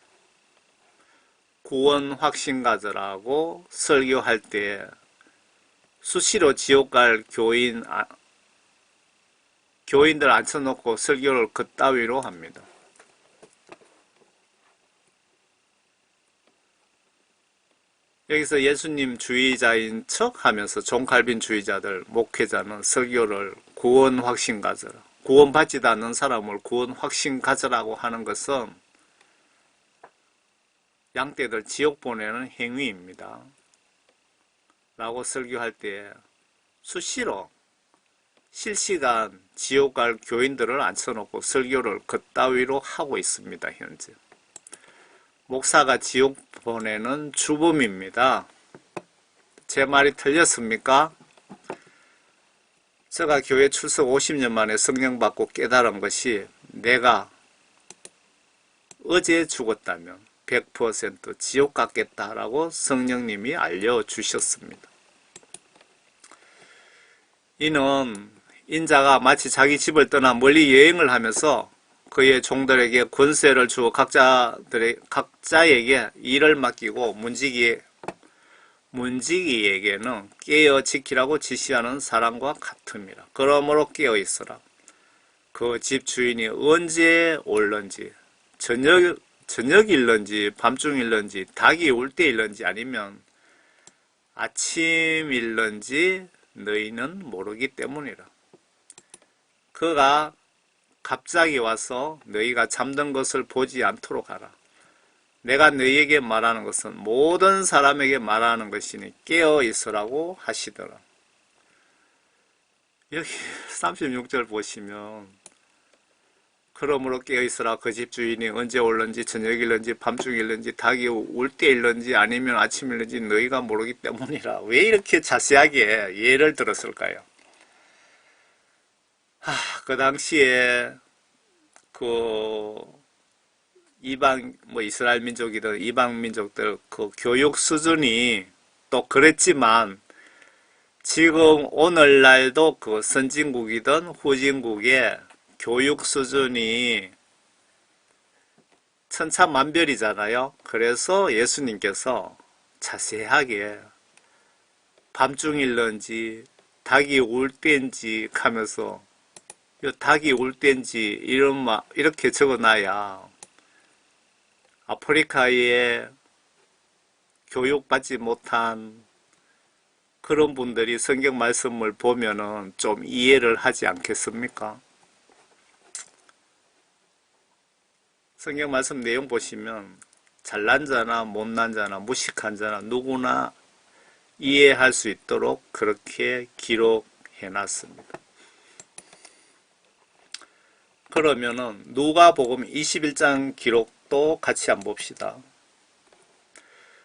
구원 확신가들하고 설교할 때 수시로 지옥 갈 교인들 앉혀놓고 설교를 그따위로 합니다. 여기서 예수님 주의자인 척 하면서 존 칼빈 주의자들, 목회자는 설교를 구원 확신 가져라. 구원받지도 않는 사람을 구원 확신 가져라고 하는 것은 양떼들 지옥 보내는 행위입니다. 라고 설교할 때 수시로 실시간 지옥 갈 교인들을 앉혀놓고 설교를 그따위로 하고 있습니다. 현재 목사가 지옥 보내는 주범입니다. 제 말이 틀렸습니까? 제가 교회 출석 50년 만에 성령 받고 깨달은 것이 내가 어제 죽었다면 100% 지옥 갔겠다라고 성령님이 알려주셨습니다. 이는 인자가 마치 자기 집을 떠나 멀리 여행을 하면서 그의 종들에게 권세를 주어 각자에게 일을 맡기고 문지기에게는 깨어 지키라고 지시하는 사람과 같음이라. 그러므로 깨어 있으라. 그 집 주인이 언제 올런지 저녁일런지 밤중일런지 닭이 울 때일런지 아니면 아침일런지 너희는 모르기 때문이라. 그가 갑자기 와서 너희가 잠든 것을 보지 않도록 하라. 내가 너희에게 말하는 것은 모든 사람에게 말하는 것이니 깨어 있으라고 하시더라. 여기 36절 보시면 그러므로 깨어 있으라. 그 집 주인이 언제 올는지 저녁일는지 밤중일는지 닭이 울 때일는지 아니면 아침일는지 너희가 모르기 때문이라. 왜 이렇게 자세하게 예를 들었을까요? 그 당시에 이방 이스라엘 민족이든 이방 민족들 그 교육 수준이 또 그랬지만 지금 오늘날도 그 선진국이든 후진국의 교육 수준이 천차만별이잖아요. 그래서 예수님께서 자세하게 밤중일런지 닭이 울 때인지 하면서 닭이 울 때인지 이렇게 적어놔야 아프리카에 교육받지 못한 그런 분들이 성경 말씀을 보면은 좀 이해를 하지 않겠습니까? 성경 말씀 내용 보시면 잘난 자나 못난 자나 무식한 자나 누구나 이해할 수 있도록 그렇게 기록해 놨습니다. 그러면은 누가복음 21장 기록도 같이 한번 봅시다.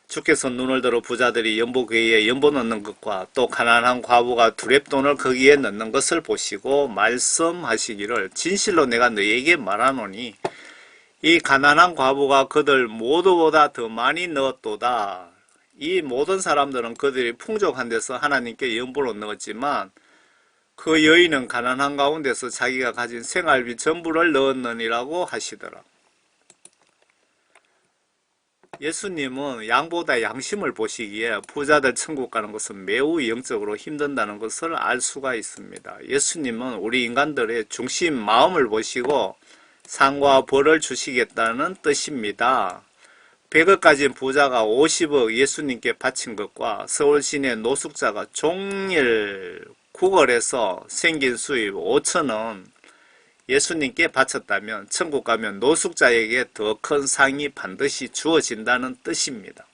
주께서 눈을 들어 부자들이 연보궤에 연보 넣는 것과 또 가난한 과부가 두렙돈을 거기에 넣는 것을 보시고 말씀하시기를 진실로 내가 너희에게 말하노니 이 가난한 과부가 그들 모두보다 더 많이 넣었도다. 이 모든 사람들은 그들이 풍족한 데서 하나님께 연보로 넣었지만 그 여인은 가난한 가운데서 자기가 가진 생활비 전부를 넣었느니라고 하시더라. 예수님은 양보다 양심을 보시기에 부자들 천국 가는 것은 매우 영적으로 힘든다는 것을 알 수가 있습니다. 예수님은 우리 인간들의 중심 마음을 보시고 상과 벌을 주시겠다는 뜻입니다. 100억 가진 부자가 50억 예수님께 바친 것과 서울 시내 노숙자가 종일 구걸해서 생긴 수입 5천원 예수님께 바쳤다면 천국 가면 노숙자에게 더 큰 상이 반드시 주어진다는 뜻입니다.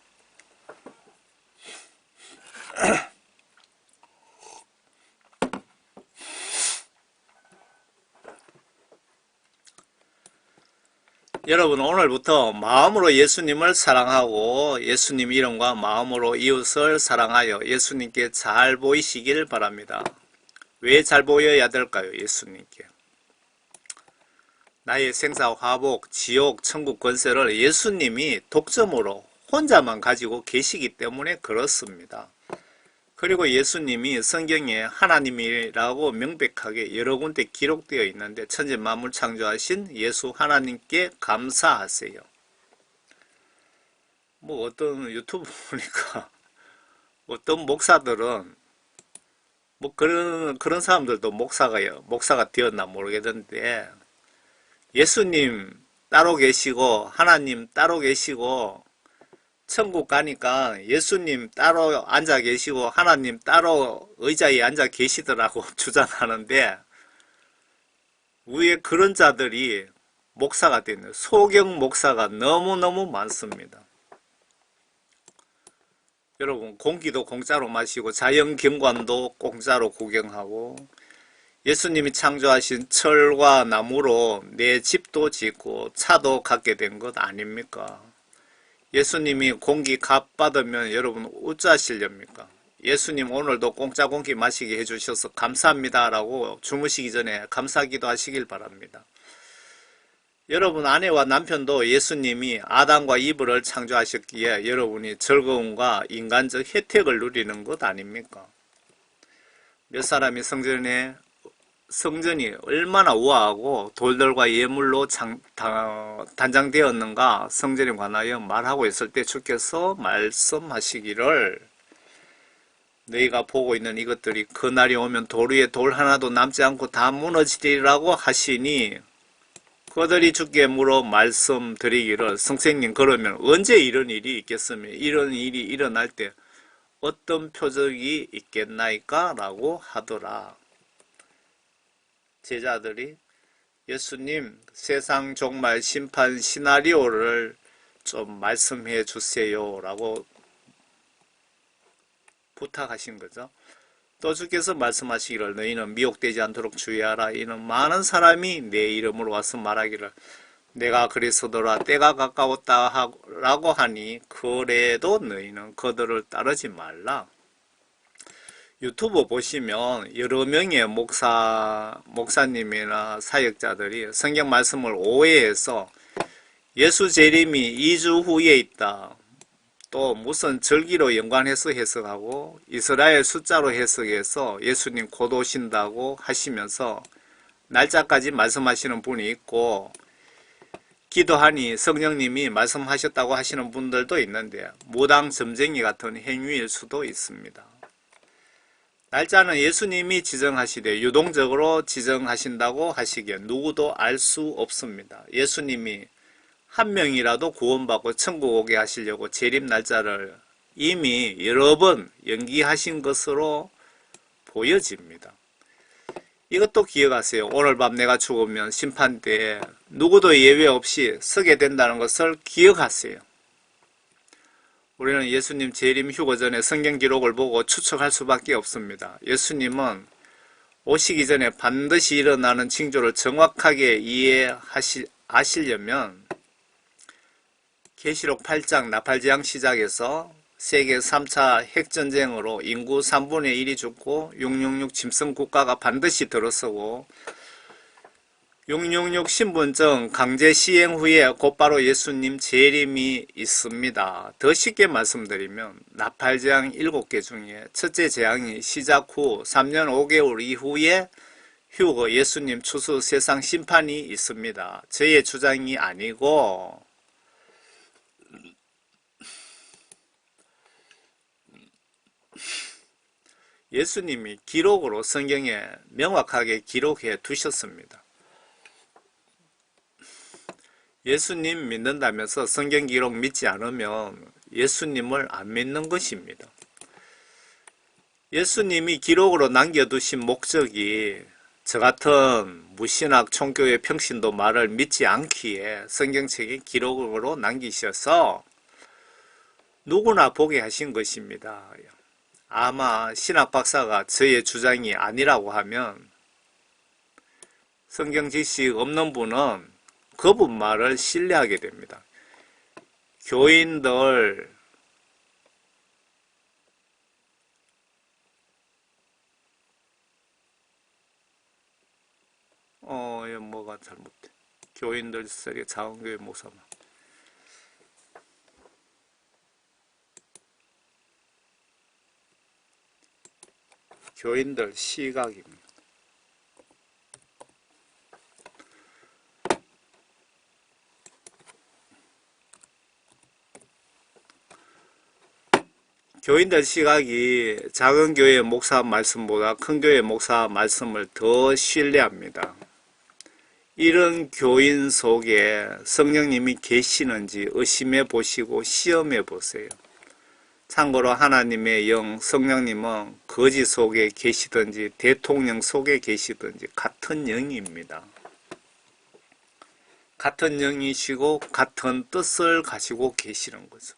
여러분 오늘부터 마음으로 예수님을 사랑하고 예수님 이름과 마음으로 이웃을 사랑하여 예수님께 잘 보이시길 바랍니다. 왜 잘 보여야 될까요? 예수님께. 나의 생사, 화복, 지옥, 천국 권세를 예수님이 독점으로 혼자만 가지고 계시기 때문에 그렇습니다. 그리고 예수님이 성경에 하나님이라고 명백하게 여러 군데 기록되어 있는데 천지 만물 창조하신 예수 하나님께 감사하세요. 어떤 유튜브 보니까 어떤 목사들은 그런 사람들도 목사가 되었나 모르겠는데 예수님 따로 계시고 하나님 따로 계시고 천국 가니까 예수님 따로 앉아 계시고 하나님 따로 의자에 앉아 계시더라고 주장하는데 위에 그런 자들이 목사가 되는 소경 목사가 너무너무 많습니다. 여러분 공기도 공짜로 마시고 자연경관도 공짜로 구경하고 예수님이 창조하신 철과 나무로 내 집도 짓고 차도 갖게 된 것 아닙니까? 예수님이 공기 값 받으면 여러분 어쩌하시렵니까? 예수님 오늘도 공짜 공기 마시게 해주셔서 감사합니다 라고 주무시기 전에 감사기도 하시길 바랍니다. 여러분 아내와 남편도 예수님이 아담과 이브를 창조하셨기에 여러분이 즐거움과 인간적 혜택을 누리는 것 아닙니까? 몇 사람이 성전이 얼마나 우아하고 돌들과 예물로 단장되었는가 성전에 관하여 말하고 있을 때 주께서 말씀하시기를 너희가 보고 있는 이것들이 그날이 오면 돌 위에 돌 하나도 남지 않고 다 무너지리라고 하시니 그들이 주께 물어 말씀드리기를 선생님 그러면 언제 이런 일이 있겠으며 이런 일이 일어날 때 어떤 표적이 있겠나이까? 라고 하더라. 제자들이 예수님 세상 종말 심판 시나리오를 좀 말씀해 주세요 라고 부탁하신 거죠. 또 주께서 말씀하시기를 너희는 미혹되지 않도록 주의하라. 이는 많은 사람이 내 이름으로 와서 말하기를 내가 그리스도라 때가 가까웠다 라고 하니 그래도 너희는 그들을 따르지 말라. 유튜브 보시면 여러 명의 목사님이나 사역자들이 성경 말씀을 오해해서 예수 재림이 2주 후에 있다. 또 무슨 절기로 연관해서 해석하고 이스라엘 숫자로 해석해서 예수님 곧 오신다고 하시면서 날짜까지 말씀하시는 분이 있고 기도하니 성령님이 말씀하셨다고 하시는 분들도 있는데 무당 점쟁이 같은 행위일 수도 있습니다. 날짜는 예수님이 지정하시되 유동적으로 지정하신다고 하시기에 누구도 알 수 없습니다. 예수님이 한 명이라도 구원받고 천국 오게 하시려고 재림 날짜를 이미 여러 번 연기하신 것으로 보여집니다. 이것도 기억하세요. 오늘 밤 내가 죽으면 심판대에 누구도 예외 없이 서게 된다는 것을 기억하세요. 우리는 예수님 재림 휴거 전에 성경 기록을 보고 추측할 수밖에 없습니다. 예수님은 오시기 전에 반드시 일어나는 징조를 정확하게 이해하시려면 계시록 8장 나팔재앙 시작해서 세계 3차 핵전쟁으로 인구 3분의 1이 죽고 666 짐승 국가가 반드시 들어서고 666 신분증 강제 시행 후에 곧바로 예수님 재림이 있습니다. 더 쉽게 말씀드리면 나팔재앙 7개 중에 첫째 재앙이 시작 후 3년 5개월 이후에 휴거 예수님 추수 세상 심판이 있습니다. 저의 주장이 아니고 예수님이 기록으로 성경에 명확하게 기록해 두셨습니다. 예수님 믿는다면서 성경 기록 믿지 않으면 예수님을 안 믿는 것입니다. 예수님이 기록으로 남겨두신 목적이 저 같은 무신학 총교의 평신도 말을 믿지 않기에 성경책에 기록으로 남기셔서 누구나 보게 하신 것입니다. 아마 신학 박사가 저의 주장이 아니라고 하면 성경 지식 없는 분은 그분 말을 신뢰하게 됩니다. 교인들 뭐가 잘못돼. 교인들 세계 자원교회 목사만 교인들 시각입니다. 교인들 시각이 작은 교회 목사 말씀보다 큰 교회 목사 말씀을 더 신뢰합니다. 이런 교인 속에 성령님이 계시는지 의심해 보시고 시험해 보세요. 참고로 하나님의 영 성령님은 거지 속에 계시든지 대통령 속에 계시든지 같은 영입니다. 같은 영이시고 같은 뜻을 가지고 계시는 거죠.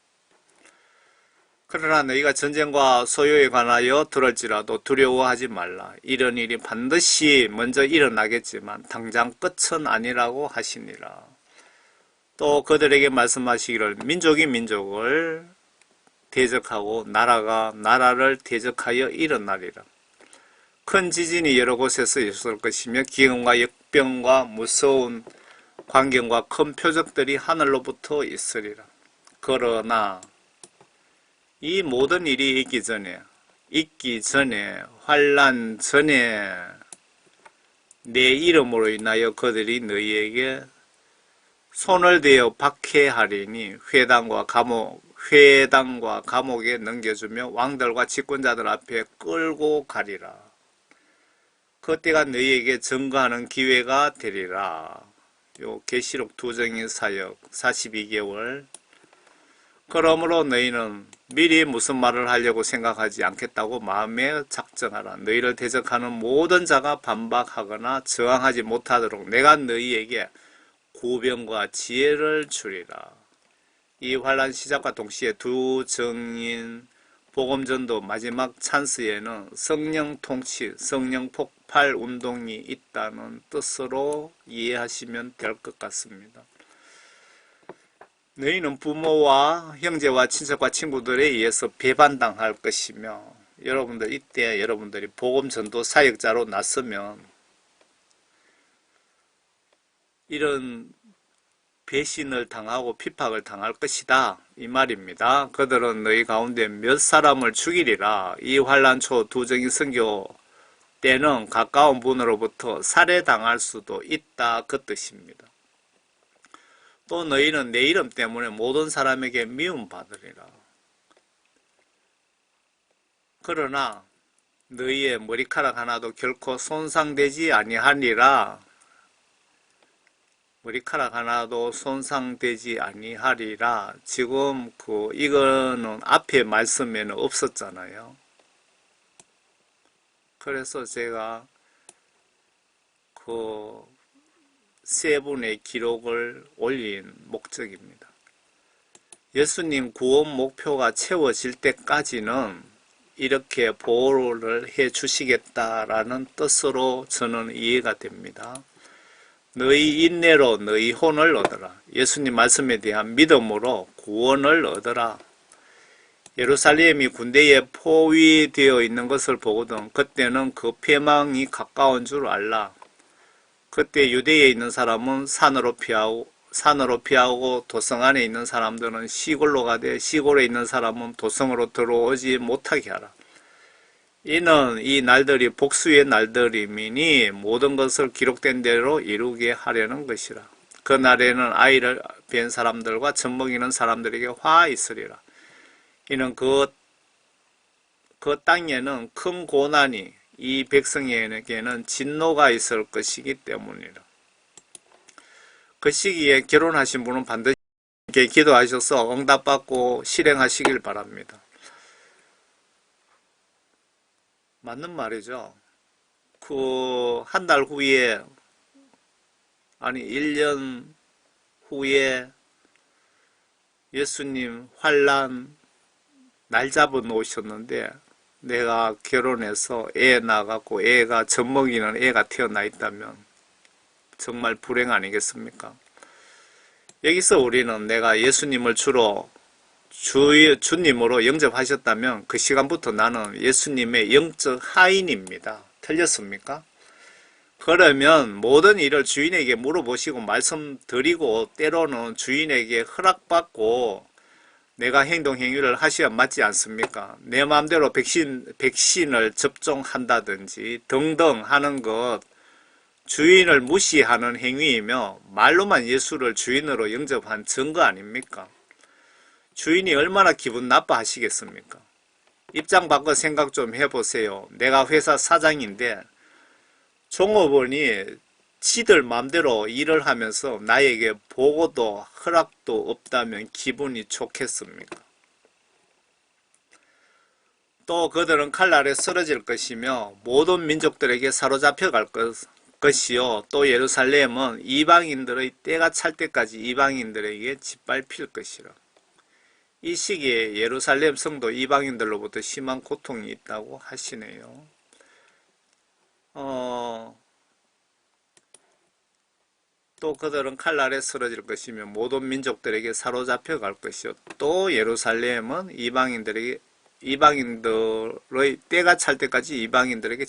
그러나 너희가 전쟁과 소요에 관하여 들을지라도 두려워하지 말라. 이런 일이 반드시 먼저 일어나겠지만 당장 끝은 아니라고 하시니라. 또 그들에게 말씀하시기를 민족이 민족을 대적하고 나라가 나라를 대적하여 일어나리라. 큰 지진이 여러 곳에서 있을 것이며 기근과 역병과 무서운 광경과 큰 표적들이 하늘로부터 있으리라. 그러나 이 모든 일이 있기 전에 환난 전에 내 이름으로 인하여 그들이 너희에게 손을 대어 박해하리니 회당과 감옥에 넘겨주며 왕들과 집권자들 앞에 끌고 가리라. 그때가 너희에게 증거하는 기회가 되리라. 요 계시록 두정인 사역 42개월. 그러므로 너희는 미리 무슨 말을 하려고 생각하지 않겠다고 마음에 작정하라. 너희를 대적하는 모든 자가 반박하거나 저항하지 못하도록 내가 너희에게 구병과 지혜를 주리라. 이 환란 시작과 동시에 두 정인 복음전도 마지막 찬스에는 성령 통치, 성령 폭발 운동이 있다는 뜻으로 이해하시면 될 것 같습니다. 너희는 부모와 형제와 친척과 친구들에 의해서 배반당할 것이며 이때 여러분들이 복음전도 사역자로 나서면 이런 배신을 당하고 핍박을 당할 것이다 이 말입니다. 그들은 너희 가운데 몇 사람을 죽이리라. 이 환란 초 두정인 선교 때는 가까운 분으로부터 살해당할 수도 있다 그 뜻입니다. 또 너희는 내 이름 때문에 모든 사람에게 미움받으리라. 그러나 너희의 머리카락 하나도 결코 손상되지 아니하리라. 머리카락 하나도 손상되지 아니하리라. 지금 이거는 앞에 말씀에는 없었잖아요. 그래서 제가 세 분의 기록을 올린 목적입니다. 예수님 구원 목표가 채워질 때까지는 이렇게 보호를 해 주시겠다라는 뜻으로 저는 이해가 됩니다. 너희 인내로 너희 혼을 얻어라. 예수님 말씀에 대한 믿음으로 구원을 얻어라. 예루살렘이 군대에 포위되어 있는 것을 보거든 그때는 그 패망이 가까운 줄 알라. 그때 유대에 있는 사람은 산으로 피하고 도성 안에 있는 사람들은 시골로 가되 시골에 있는 사람은 도성으로 들어오지 못하게 하라. 이는 이 날들이 복수의 날들이니 모든 것을 기록된 대로 이루게 하려는 것이라. 그 날에는 아이를 뵌 사람들과 젖먹이는 사람들에게 화 있으리라. 이는 그 땅에는 큰 고난이 이 백성에게는 진노가 있을 것이기 때문이라. 그 시기에 결혼하신 분은 반드시 기도하셔서 응답받고 실행하시길 바랍니다. 맞는 말이죠. 한 달 후에, 1년 후에 예수님 환란 날 잡아 놓으셨는데 내가 결혼해서 애 낳아갖고 애가 젖먹이는 애가 태어나 있다면 정말 불행 아니겠습니까? 여기서 우리는 내가 예수님을 주님으로 영접하셨다면 그 시간부터 나는 예수님의 영적 하인입니다. 틀렸습니까? 그러면 모든 일을 주인에게 물어보시고 말씀드리고 때로는 주인에게 허락받고 내가 행동행위를 하셔야 맞지 않습니까? 내 마음대로 백신을 접종한다든지 등등 하는 것 주인을 무시하는 행위이며 말로만 예수를 주인으로 영접한 증거 아닙니까? 주인이 얼마나 기분 나빠하시겠습니까? 입장 바꿔 생각 좀 해보세요. 내가 회사 사장인데 종업원이 지들 마음대로 일을 하면서 나에게 보고도 허락도 없다면 기분이 좋겠습니까? 또 그들은 칼날에 쓰러질 것이며 모든 민족들에게 사로잡혀 갈 것이요. 또 예루살렘은 이방인들의 때가 찰 때까지 이방인들에게 짓밟힐 것이라. 이 시기에 예루살렘 성도 이방인들로부터 심한 고통이 있다고 하시네요. 또 그들은 칼날에 쓰러질 것이며 모든 민족들에게 사로잡혀 갈 것이요. 또 예루살렘은 이방인들의 때가 찰 때까지 이방인들에게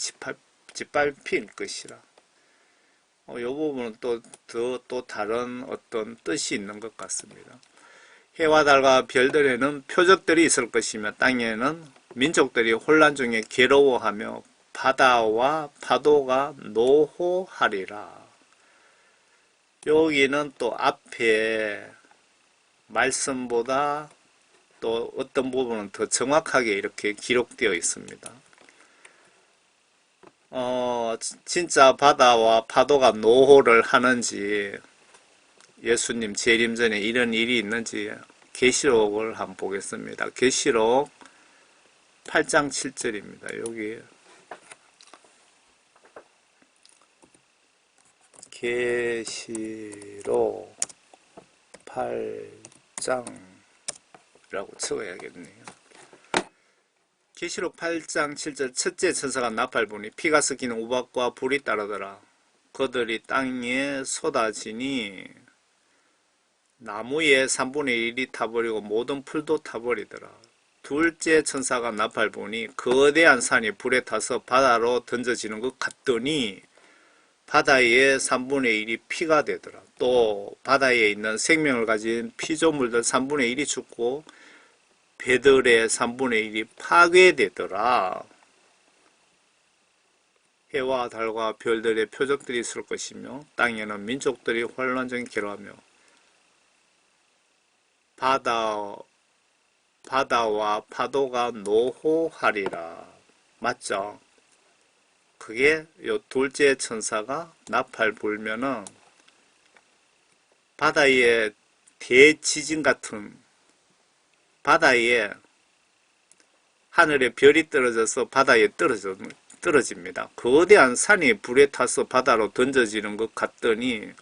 짓밟힐 것이라. 이 부분은 또 다른 어떤 뜻이 있는 것 같습니다. 해와 달과 별들에는 표적들이 있을 것이며 땅에는 민족들이 혼란 중에 괴로워하며 바다와 파도가 노호하리라. 여기는 또 앞에 말씀보다 또 어떤 부분은 더 정확하게 이렇게 기록되어 있습니다. 진짜 바다와 파도가 노호를 하는지 예수님 재림 전에 이런 일이 있는지 계시록을 한번 보겠습니다. 계시록 8장 7절입니다. 여기 계시록 8장이라고 적어야겠네요. 계시록 8장 7절 첫째 천사가 나팔 부니 피가 섞이는 우박과 불이 따르더라. 그들이 땅에 쏟아지니 나무의 3분의 1이 타버리고 모든 풀도 타버리더라. 둘째 천사가 나팔 부니 거대한 산이 불에 타서 바다로 던져지는 것 같더니 바다의 3분의 1이 피가 되더라. 또 바다에 있는 생명을 가진 피조물들 3분의 1이 죽고 배들의 3분의 1이 파괴되더라. 해와 달과 별들의 표적들이 있을 것이며 땅에는 민족들이 혼란중에 괴로워하며 바다와 파도가 노호하리라. 맞죠? 그게 요 둘째 천사가 나팔 불면은 바다에 대지진 같은, 바다에 하늘에 별이 떨어져서 바다에 떨어집니다. 거대한 산이 불에 타서 바다로 던져지는 것 같더니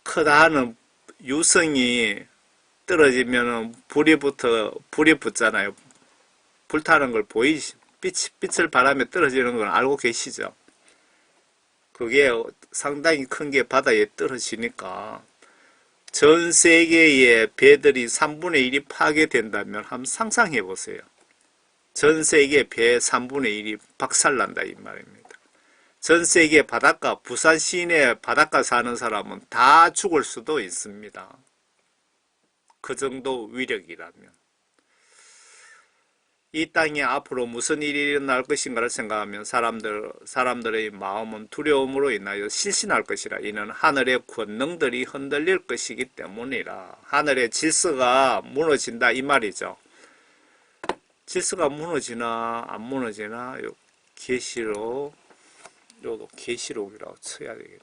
크다 하는 유성이 떨어지면은 불이 붙잖아요. 불타는 걸 빛을 바람에 떨어지는 걸 알고 계시죠? 그게 상당히 큰 게 바다에 떨어지니까 전 세계의 배들이 3분의 1이 파괴된다면 한번 상상해 보세요. 전 세계 배 3분의 1이 박살난다 이 말입니다. 전 세계 바닷가, 부산 시내 바닷가 사는 사람은 다 죽을 수도 있습니다. 그 정도 위력이라면. 이 땅에 앞으로 무슨 일이 일어날 것인가를 생각하면 사람들의 마음은 두려움으로 인하여 실신할 것이라. 이는 하늘의 권능들이 흔들릴 것이기 때문이라. 하늘의 질서가 무너진다 이 말이죠. 질서가 무너지나 안 무너지나 계시록, 요도 계시록이라고 쳐야 되겠네.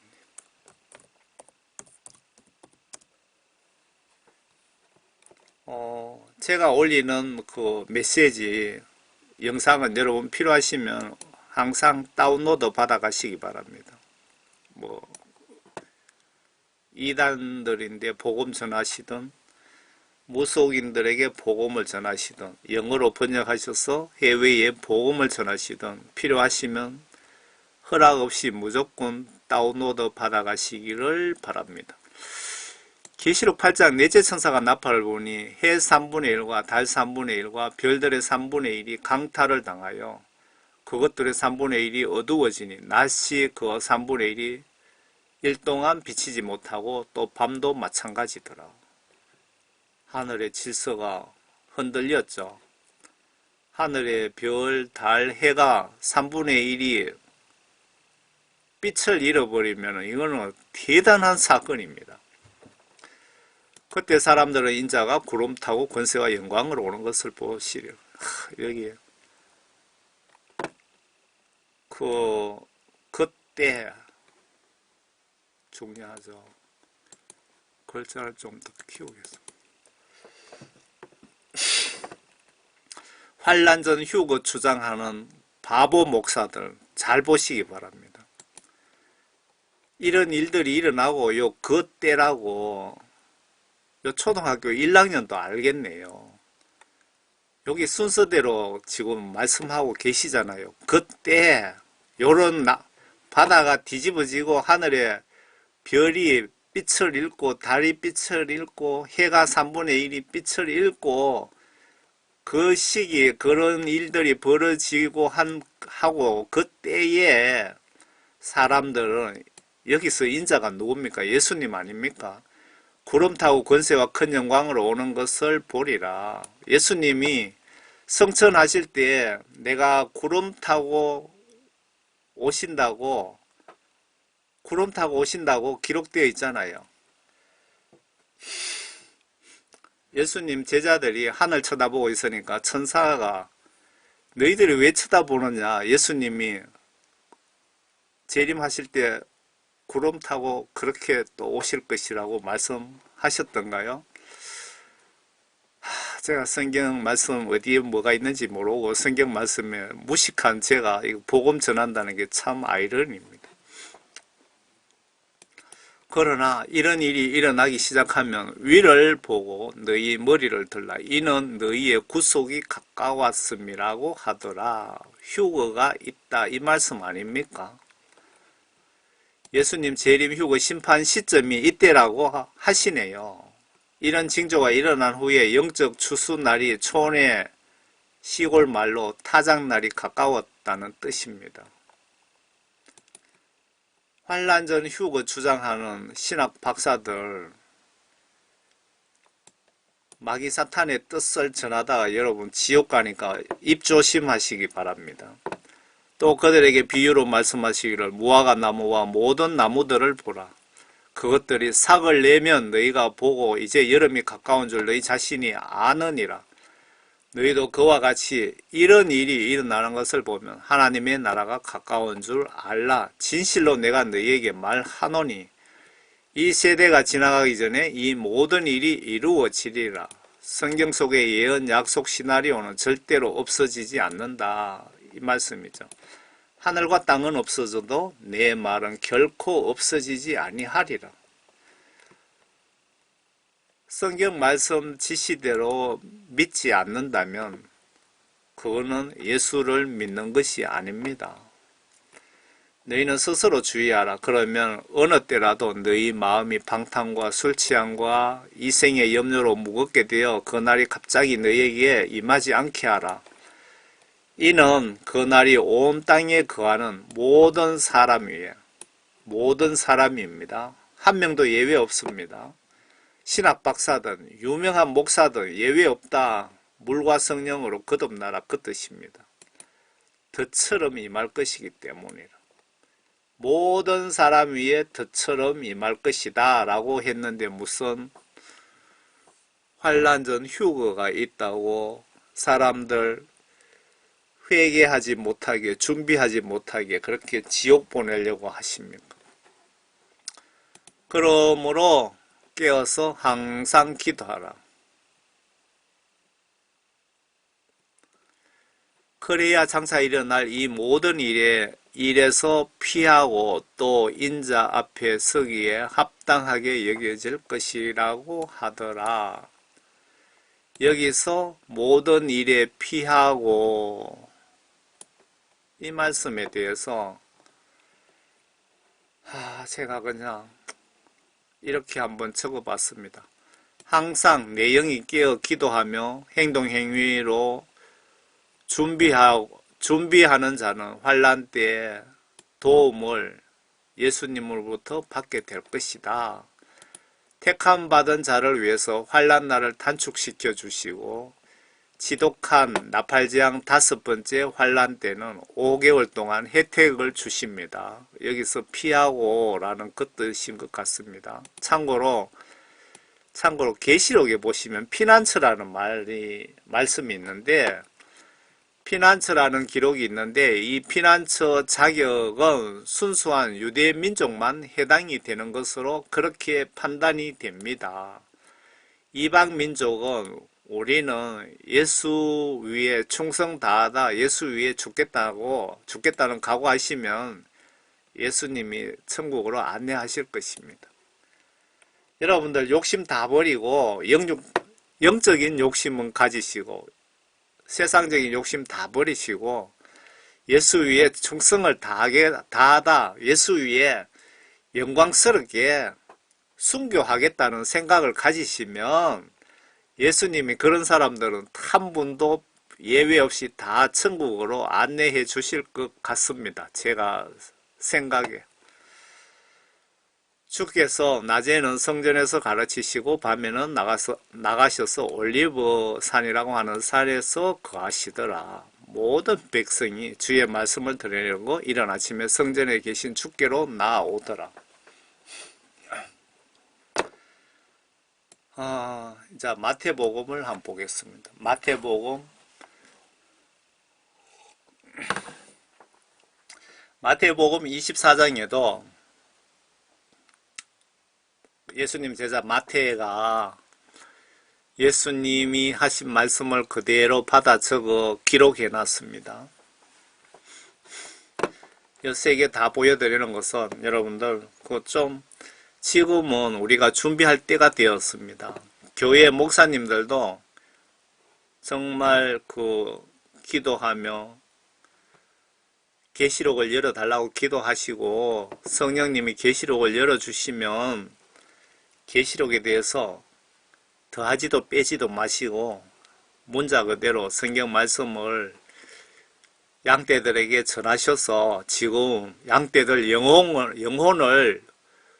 제가 올리는 그 메시지 영상은 여러분 필요하시면 항상 다운로드 받아 가시기 바랍니다. 이단들인데 복음 전하시든 무속인들에게 복음을 전하시든 영어로 번역하셔서 해외에 복음을 전하시든 필요하시면 허락 없이 무조건 다운로드 받아 가시기를 바랍니다. 계시록 8장 넷째 천사가 나팔을 부니 해 3분의 1과 달 3분의 1과 별들의 3분의 1이 강탈을 당하여 그것들의 3분의 1이 어두워지니 낮이 그 3분의 1이 일 동안 비치지 못하고 또 밤도 마찬가지더라. 하늘의 질서가 흔들렸죠. 하늘의 별, 달, 해가 3분의 1이 빛을 잃어버리면 이거는 대단한 사건입니다. 그때 사람들은 인자가 구름 타고 권세와 영광으로 오는 것을 보시려. 여기 그때 중요하죠. 글자를 좀 더 키우겠습니다. 환란전 휴거 주장하는 바보 목사들 잘 보시기 바랍니다. 이런 일들이 일어나고 그때라고 초등학교 1학년도 알겠네요. 여기 순서대로 지금 말씀하고 계시잖아요. 그때 요런 바다가 뒤집어지고 하늘에 별이 빛을 잃고 달이 빛을 잃고 해가 3분의 1이 빛을 잃고 그 시기에 그런 일들이 벌어지고 하고 그때에 사람들은 여기서 인자가 누굽니까? 예수님 아닙니까? 구름 타고 권세와 큰 영광으로 오는 것을 보리라. 예수님이 성천하실 때 내가 구름 타고 오신다고 기록되어 있잖아요. 예수님 제자들이 하늘 쳐다보고 있으니까 천사가 너희들이 왜 쳐다보느냐? 예수님이 재림하실 때 구름 타고 그렇게 또 오실 것이라고 말씀하셨던가요? 제가 성경 말씀 어디에 뭐가 있는지 모르고 성경 말씀에 무식한 제가 이거 복음 전한다는 게 참 아이러니입니다. 그러나 이런 일이 일어나기 시작하면 위를 보고 너희 머리를 들라. 이는 너희의 구속이 가까웠음이라고 하더라. 휴거가 있다. 이 말씀 아닙니까? 예수님 재림 휴거 심판 시점이 이때라고 하시네요. 이런 징조가 일어난 후에 영적 추수날이 촌의 시골 말로 타작날이 가까웠다는 뜻입니다. 환란전 휴거 주장하는 신학 박사들 마귀 사탄의 뜻을 전하다가 여러분 지옥 가니까 입 조심하시기 바랍니다. 또 그들에게 비유로 말씀하시기를 무화과 나무와 모든 나무들을 보라. 그것들이 삭을 내면 너희가 보고 이제 여름이 가까운 줄 너희 자신이 아느니라. 너희도 그와 같이 이런 일이 일어나는 것을 보면 하나님의 나라가 가까운 줄 알라. 진실로 내가 너희에게 말하노니 이 세대가 지나가기 전에 이 모든 일이 이루어지리라. 성경 속의 예언 약속 시나리오는 절대로 없어지지 않는다. 이 말씀이죠. 하늘과 땅은 없어져도 내 말은 결코 없어지지 아니하리라. 성경 말씀 지시대로 믿지 않는다면 그거는 예수를 믿는 것이 아닙니다. 너희는 스스로 주의하라. 그러면 어느 때라도 너희 마음이 방탕과 술 취함과 이생의 염려로 무겁게 되어 그날이 갑자기 너희에게 임하지 않게 하라. 이는 그날이 온 땅에 거하는 모든 사람 위에 모든 사람입니다. 한 명도 예외 없습니다. 신학 박사든 유명한 목사든 예외 없다. 물과 성령으로 거듭나라 그 뜻입니다. 덫처럼 임할 것이기 때문이라. 모든 사람 위에 덫처럼 임할 것이다 라고 했는데 무슨 환란전 휴거가 있다고 사람들 회개하지 못하게 준비하지 못하게 그렇게 지옥 보내려고 하십니까? 그러므로 깨어서 항상 기도하라. 그래야 장차 일어날 이 모든 일에서 피하고 또 인자 앞에 서기에 합당하게 여겨질 것이라고 하더라. 여기서 모든 일에 피하고 이 말씀에 대해서 제가 그냥 이렇게 한번 적어봤습니다. 항상 내 영이 깨어 기도하며 행동행위로 준비하는 자는 환난 때에 도움을 예수님으로부터 받게 될 것이다. 택함 받은 자를 위해서 환난 날을 단축시켜 주시고 지독한 나팔재앙 5번째 환란 때는 5개월 동안 혜택을 주십니다. 여기서 피하고 라는 그 뜻인 것 같습니다. 참고로 계시록에 보시면 피난처라는 말씀이 있는데 피난처라는 기록이 있는데 이 피난처 자격은 순수한 유대 민족만 해당이 되는 것으로 그렇게 판단이 됩니다. 이방 민족은 우리는 예수 위에 충성 다하다 예수 위에 죽겠다는 각오하시면 예수님이 천국으로 안내하실 것입니다. 여러분들 욕심 다 버리고 영적인 욕심은 가지시고 세상적인 욕심 다 버리시고 예수 위에 충성을 다하다 예수 위에 영광스럽게 순교하겠다는 생각을 가지시면 예수님이 그런 사람들은 한 분도 예외 없이 다 천국으로 안내해 주실 것 같습니다. 제가 생각에. 주께서 낮에는 성전에서 가르치시고 밤에는 나가셔서 올리브 산이라고 하는 산에서 거하시더라. 모든 백성이 주의 말씀을 들으려고 이른 아침에 성전에 계신 주께로 나아오더라. 이제 마태복음을 한번 보겠습니다. 마태복음 24장에도 예수님 제자 마태가 예수님이 하신 말씀을 그대로 받아 적어 기록해 놨습니다. 이 세 개 다 보여드리는 것은 여러분들 좀 지금은 우리가 준비할 때가 되었습니다. 교회 목사님들도 정말 기도하며 계시록을 열어달라고 기도하시고 성령님이 계시록을 열어주시면 계시록에 대해서 더하지도 빼지도 마시고 문자 그대로 성경 말씀을 양떼들에게 전하셔서 지금 양떼들 영혼을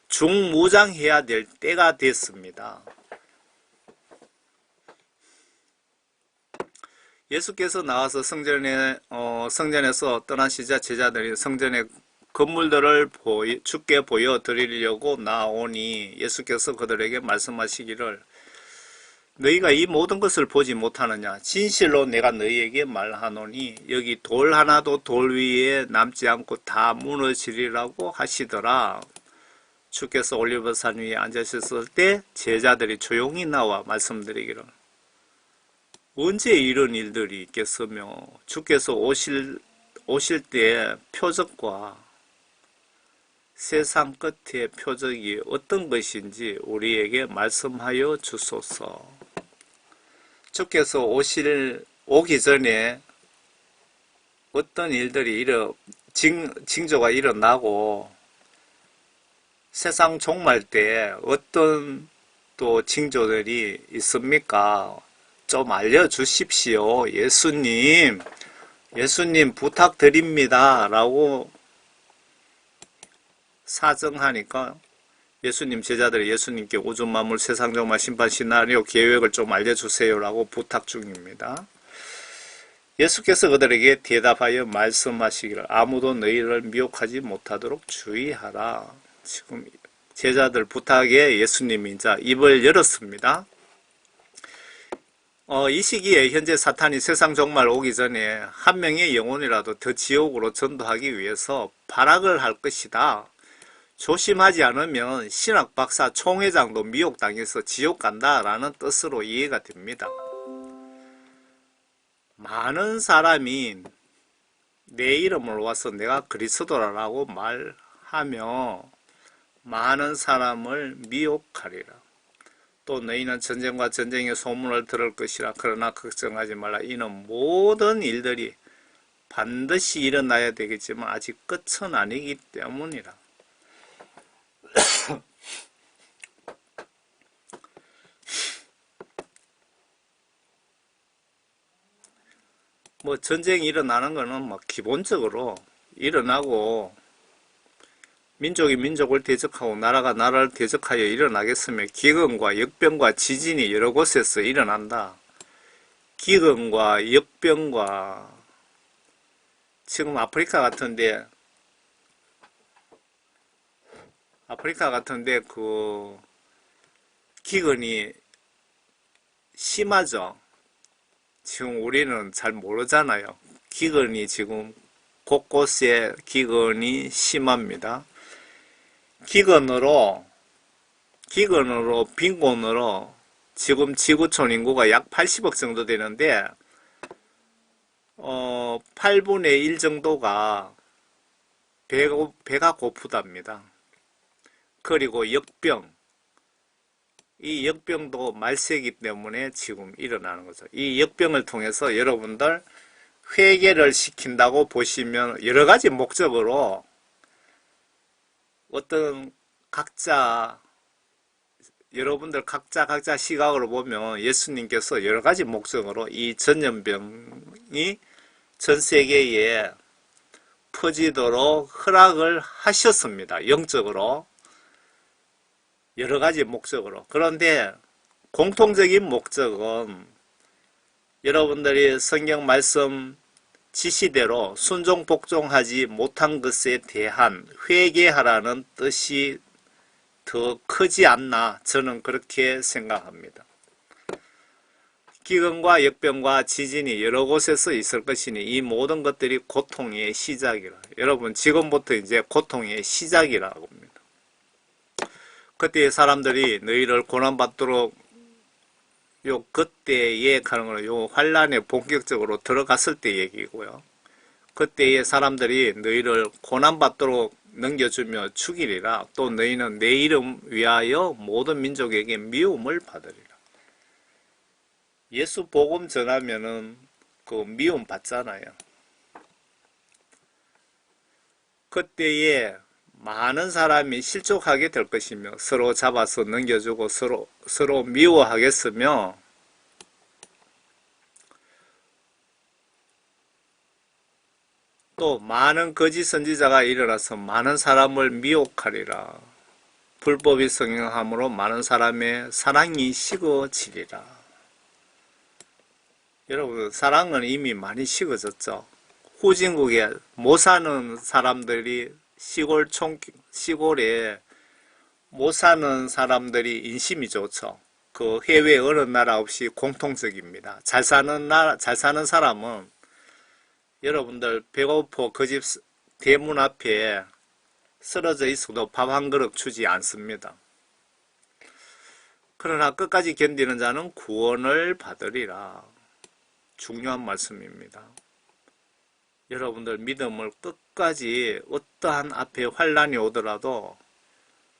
중무장해야 될 때가 됐습니다. 예수께서 나와서 성전에서 떠나시자 제자들이 성전의 건물들을 주께 보여드리려고 나오니 예수께서 그들에게 말씀하시기를 너희가 이 모든 것을 보지 못하느냐? 진실로 내가 너희에게 말하노니 여기 돌 하나도 돌 위에 남지 않고 다 무너지리라고 하시더라. 주께서 올리브산 위에 앉으셨을 때 제자들이 조용히 나와 말씀드리기를 언제 이런 일들이 있겠으며 주께서 오실 때 표적과 세상 끝의 표적이 어떤 것인지 우리에게 말씀하여 주소서. 주께서 오기 전에 어떤 일들이 징조가 일어나고 세상 종말 때 어떤 또 징조들이 있습니까? 좀 알려주십시오. 예수님 부탁드립니다. 라고 사정하니까 예수님 제자들이 예수님께 우주 만물 세상 종말 심판 시나리오 계획을 좀 알려주세요. 라고 부탁 중입니다. 예수께서 그들에게 대답하여 말씀하시기를 아무도 너희를 미혹하지 못하도록 주의하라. 지금 제자들 부탁에 예수님이 이제 입을 열었습니다. 이 시기에 현재 사탄이 세상 종말 오기 전에 한 명의 영혼이라도 더 지옥으로 전도하기 위해서 발악을 할 것이다. 조심하지 않으면 신학 박사 총회장도 미혹당해서 지옥 간다라는 뜻으로 이해가 됩니다. 많은 사람이 내 이름을 와서 내가 그리스도라고 말하며 많은 사람을 미혹하리라. 또 너희는 전쟁과 전쟁의 소문을 들을 것이라. 그러나 걱정하지 말라. 이는 모든 일들이 반드시 일어나야 되겠지만 아직 끝은 아니기 때문이라. 전쟁이 일어나는 거는 기본적으로 일어나고 민족이 민족을 대적하고 나라가 나라를 대적하여 일어나겠으며 기근과 역병과 지진이 여러 곳에서 일어난다. 기근과 역병과 지금 아프리카 같은데 기근이 심하죠. 지금 우리는 잘 모르잖아요. 기근이 지금 곳곳에 기근이 심합니다. 기근으로 빈곤으로 지금 지구촌 인구가 약 80억 정도 되는데 8분의 1 정도가 배가 고프답니다. 그리고 역병, 이 역병도 말세이기 때문에 지금 일어나는 거죠. 이 역병을 통해서 여러분들 회개를 시킨다고 보시면 여러 가지 목적으로 어떤 각자 여러분들 각자 시각으로 보면 예수님께서 여러 가지 목적으로 이 전염병이 전 세계에 퍼지도록 허락을 하셨습니다. 영적으로 여러 가지 목적으로. 그런데 공통적인 목적은 여러분들이 성경 말씀 지시대로 순종 복종하지 못한 것에 대한 회개하라는 뜻이 더 크지 않나 저는 그렇게 생각합니다. 기근과 역병과 지진이 여러 곳에서 있을 것이니 이 모든 것들이 고통의 시작이라. 여러분 지금부터 이제 고통의 시작이라고 합니다. 그때 사람들이 너희를 고난받도록 요 그때에 가는 거는 요 환란에 본격적으로 들어갔을 때 얘기고요. 그때에 사람들이 너희를 고난받도록 넘겨주며 죽이리라. 또 너희는 내 이름 위하여 모든 민족에게 미움을 받으리라. 예수 복음 전하면은 그 미움 받잖아요. 그때에 많은 사람이 실족하게 될 것이며 서로 잡아서 넘겨주고 서로 미워하겠으며 또 많은 거짓 선지자가 일어나서 많은 사람을 미혹하리라. 불법이 성행함으로 많은 사람의 사랑이 식어지리라. 여러분 사랑은 이미 많이 식어졌죠. 후진국에 못 사는 사람들이 시골에 못 사는 사람들이 인심이 좋죠. 그 해외 어느 나라 없이 공통적입니다. 잘 사는 사람은 여러분들 배고파 그 집 대문 앞에 쓰러져 있어도 밥 한 그릇 주지 않습니다. 그러나 끝까지 견디는 자는 구원을 받으리라. 중요한 말씀입니다. 여러분들 믿음을 끝까지 어떠한 앞에 환란이 오더라도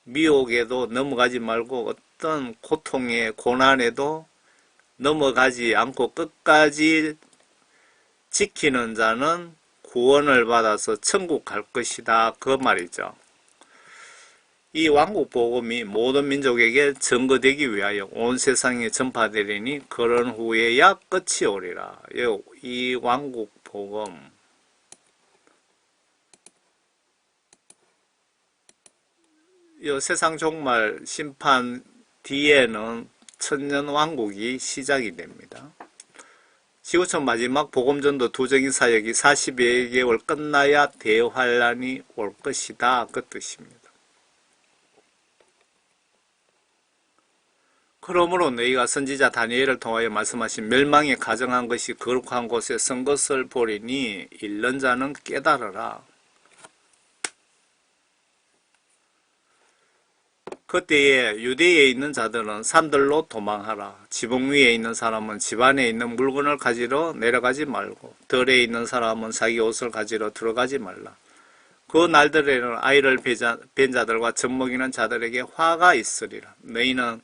미혹에도 넘어가지 말고 어떤 고통의 고난에도 넘어가지 않고 끝까지 지키는 자는 구원을 받아서 천국 갈 것이다. 그 말이죠. 이 왕국 복음이 모든 민족에게 증거되기 위하여 온 세상에 전파되리니 그런 후에야 끝이 오리라. 이 왕국 복음 이 세상 종말 심판 뒤에는 천년 왕국이 시작이 됩니다. 지구촌 마지막 복음전도 두적인 사역이 40여 개월 끝나야 대환란이 올 것이다. 그 뜻입니다. 그러므로 너희가 선지자 다니엘을 통하여 말씀하신 멸망에 가정한 것이 거룩한 곳에 선 것을 보리니 읽는 자는 깨달으라. 그때에 유대에 있는 자들은 산들로 도망하라. 지붕 위에 있는 사람은 집 안에 있는 물건을 가지러 내려가지 말고 들에 있는 사람은 자기 옷을 가지러 들어가지 말라. 그 날들에는 아이를 뵌 자들과 젖먹이는 자들에게 화가 있으리라. 너희는